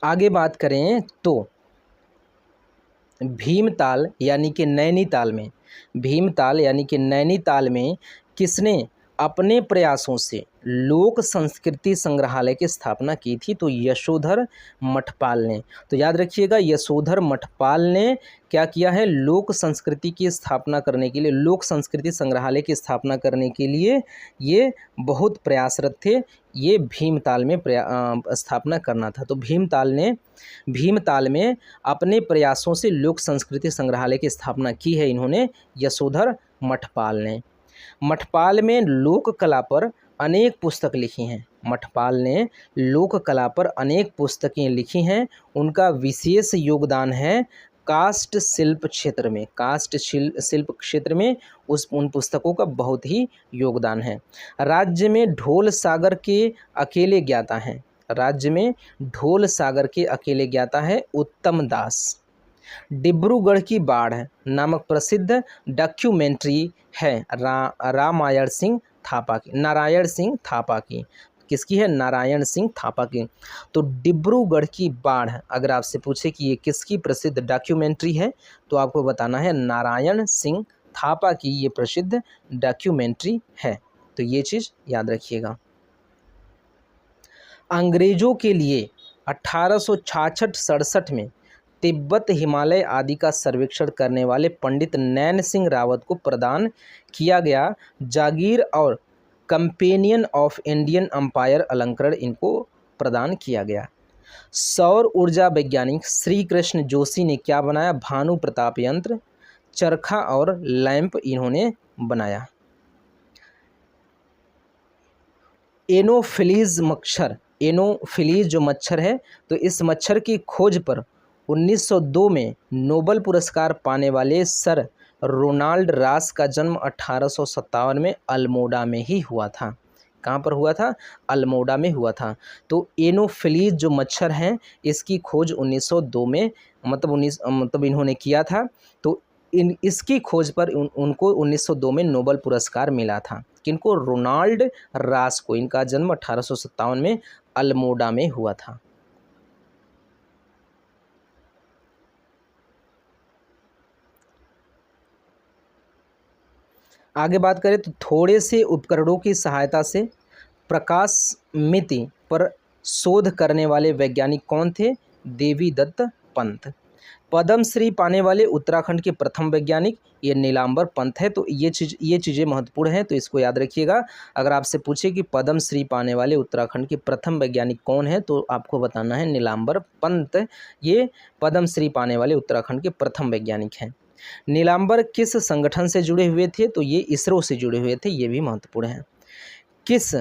आगे बात करें तो भीमताल यानी कि नैनीताल में किसने अपने प्रयासों से लोक संस्कृति संग्रहालय की स्थापना की थी, तो यशोधर मठपाल ने। तो याद रखिएगा, यशोधर मठपाल ने क्या किया है, लोक संस्कृति की स्थापना करने के लिए, लोक संस्कृति संग्रहालय की स्थापना करने के लिए ये बहुत प्रयासरत थे। ये भीमताल में स्थापना करना था। तो भीमताल में अपने प्रयासों से लोक संस्कृति संग्रहालय की स्थापना की है इन्होंने, यशोधर मठपाल ने। मठपाल में लोक कला पर अनेक पुस्तक लिखी हैं। मठपाल ने लोक कला पर अनेक पुस्तकें लिखी हैं। उनका विशेष योगदान है काष्ठ शिल्प क्षेत्र में उन पुस्तकों का बहुत ही योगदान है। राज्य में ढोल सागर के अकेले ज्ञाता है उत्तम दास। डिब्रूगढ़ की बाढ़ नामक प्रसिद्ध डॉक्यूमेंट्री है नारायण सिंह थापा की। किसकी है, नारायण सिंह थापा की। तो डिब्रूगढ़ की बाढ़ अगर आपसे पूछे कि ये किसकी प्रसिद्ध डॉक्यूमेंट्री है, तो आपको बताना है नारायण सिंह थापा की ये प्रसिद्ध डॉक्यूमेंट्री है। तो ये चीज़ याद रखिएगा। अंग्रेजों के लिए 1866-67 में तिब्बत, हिमालय आदि का सर्वेक्षण करने वाले पंडित नैन सिंह रावत को प्रदान किया गया जागीर और कंपेनियन ऑफ इंडियन अंपायर अलंकरण इनको प्रदान किया गया। सौर ऊर्जा वैज्ञानिक श्री कृष्ण जोशी ने क्या बनाया, भानु प्रताप यंत्र, चरखा और लैंप इन्होंने बनाया। एनोफिलीज जो मच्छर है, तो इस मच्छर की खोज पर 1902 में नोबेल पुरस्कार पाने वाले सर रोनाल्ड रॉस का जन्म 1857 में अल्मोड़ा में ही हुआ था। कहाँ पर हुआ था? अल्मोड़ा में हुआ था। तो एनोफिलीज जो मच्छर हैं इसकी खोज 1902 में मतलब इन्होंने किया था। तो इसकी खोज पर उनको 1902 में नोबेल पुरस्कार मिला था। किनको? रोनाल्ड रास को। इनका जन्म 1857 में अल्मोड़ा में हुआ था। आगे बात करें तो थोड़े से उपकरणों की सहायता से प्रकाश मिति पर शोध करने वाले वैज्ञानिक कौन थे? देवी दत्त पंत। पद्मश्री पाने वाले उत्तराखंड के प्रथम वैज्ञानिक ये नीलांबर पंत है। तो ये चीज़ें महत्वपूर्ण हैं, तो इसको याद रखिएगा। अगर आपसे पूछे कि पद्मश्री पाने वाले उत्तराखंड के प्रथम वैज्ञानिक कौन है, तो आपको बताना है नीलांबर पंत। ये पद्मश्री पाने वाले उत्तराखंड के प्रथम वैज्ञानिक हैं। नीलांबर किस संगठन से जुड़े हुए थे? तो ये इसरो से जुड़े हुए थे, ये भी महत्वपूर्ण है। किस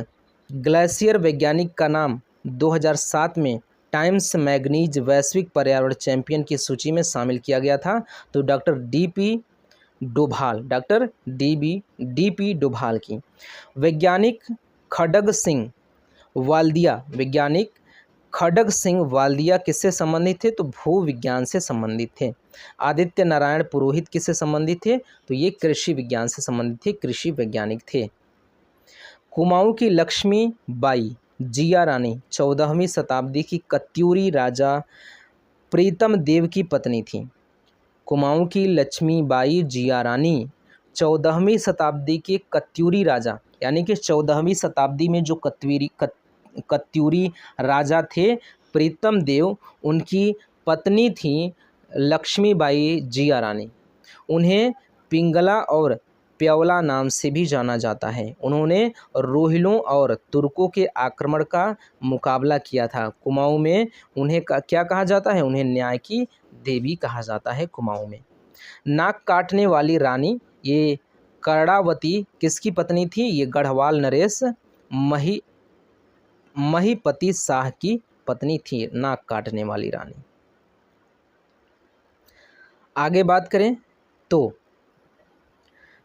ग्लेशियर वैज्ञानिक का नाम 2007 में टाइम्स मैगनीज वैश्विक पर्यावरण चैंपियन की सूची में शामिल किया गया था? तो डॉक्टर डी पी डोभाल की। वैज्ञानिक खड़ग सिंह वाल्दिया किससे संबंधित थे? तो भू विज्ञान से संबंधित थे। आदित्य नारायण पुरोहित किससे संबंधित थे? तो ये कृषि विज्ञान से संबंधित थे, कृषि वैज्ञानिक थे। कुमाऊं की लक्ष्मी बाई जिया रानी 14वीं शताब्दी की कत्यूरी राजा प्रीतम देव की पत्नी थी। कुमाऊं की लक्ष्मीबाई जिया रानी 14वीं शताब्दी के कत्यूरी राजा, यानी कि 14वीं शताब्दी में जो कत्यूरी राजा थे प्रीतम देव, उनकी पत्नी थी लक्ष्मीबाई जिया रानी। उन्हें पिंगला और प्यवला नाम से भी जाना जाता है। उन्होंने रोहिलों और तुर्कों के आक्रमण का मुकाबला किया था। कुमाऊं में उन्हें क्या कहा जाता है? उन्हें न्याय की देवी कहा जाता है कुमाऊं में। नाक काटने वाली रानी ये कर्णावती किसकी पत्नी थी? ये गढ़वाल नरेश महीपति शाह की पत्नी थी, नाक काटने वाली रानी। आगे बात करें तो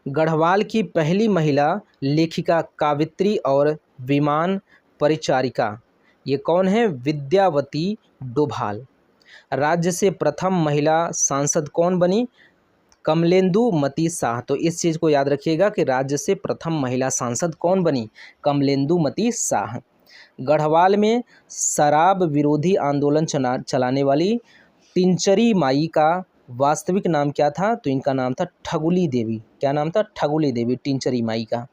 गढ़वाल की पहली महिला लेखिका कावित्री और विमान परिचारिका ये कौन है? विद्यावती डोभाल। राज्य से प्रथम महिला सांसद कौन बनी? कमलेंदु मती शाह। तो इस चीज़ को याद रखिएगा कि राज्य से प्रथम महिला सांसद कौन बनी? कमलेंदु मती शाह। गढ़वाल में शराब विरोधी आंदोलन चलाने वाली टिंचरी माई का वास्तविक नाम क्या था? तो इनका नाम था ठगुली देवी। क्या नाम था? ठगुली देवी, टिंचरी माई का।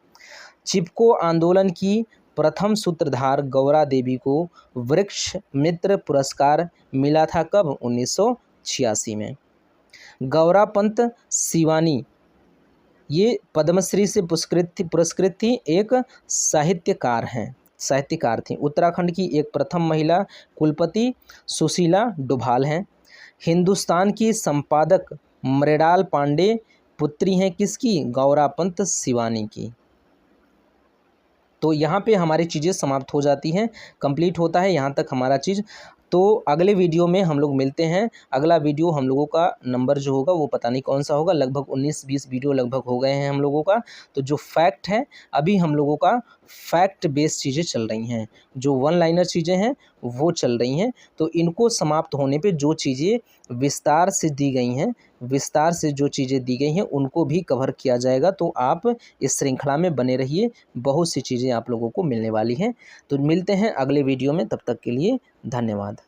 चिपको आंदोलन की प्रथम सूत्रधार गौरा देवी को वृक्ष मित्र पुरस्कार मिला था कब? 1986 में। गौरा पंत सिवानी ये पद्मश्री से पुरस्कृत थी, एक साहित्यकार थी। उत्तराखंड की एक प्रथम महिला कुलपति सुशीला डोभाल हैं। हिंदुस्तान की संपादक मृणाल पांडे पुत्री हैं किसकी? गौरा पंत सिवानी की। तो यहाँ पे हमारी चीज़ें समाप्त हो जाती हैं, कंप्लीट होता है यहाँ तक हमारा चीज़। तो अगले वीडियो में हम लोग मिलते हैं। अगला वीडियो हम लोगों का नंबर जो होगा वो पता नहीं कौन सा होगा, लगभग 19-20 वीडियो लगभग हो गए हैं हम लोगों का। तो जो फैक्ट है, अभी हम लोगों का फैक्ट बेस्ड चीज़ें चल रही हैं, जो वन लाइनर चीज़ें हैं वो चल रही हैं। तो इनको समाप्त होने पे जो चीज़ें विस्तार से दी गई हैं, उनको भी कवर किया जाएगा। तो आप इस श्रृंखला में बने रहिए, बहुत सी चीज़ें आप लोगों को मिलने वाली हैं। तो मिलते हैं अगले वीडियो में, तब तक के लिए धन्यवाद।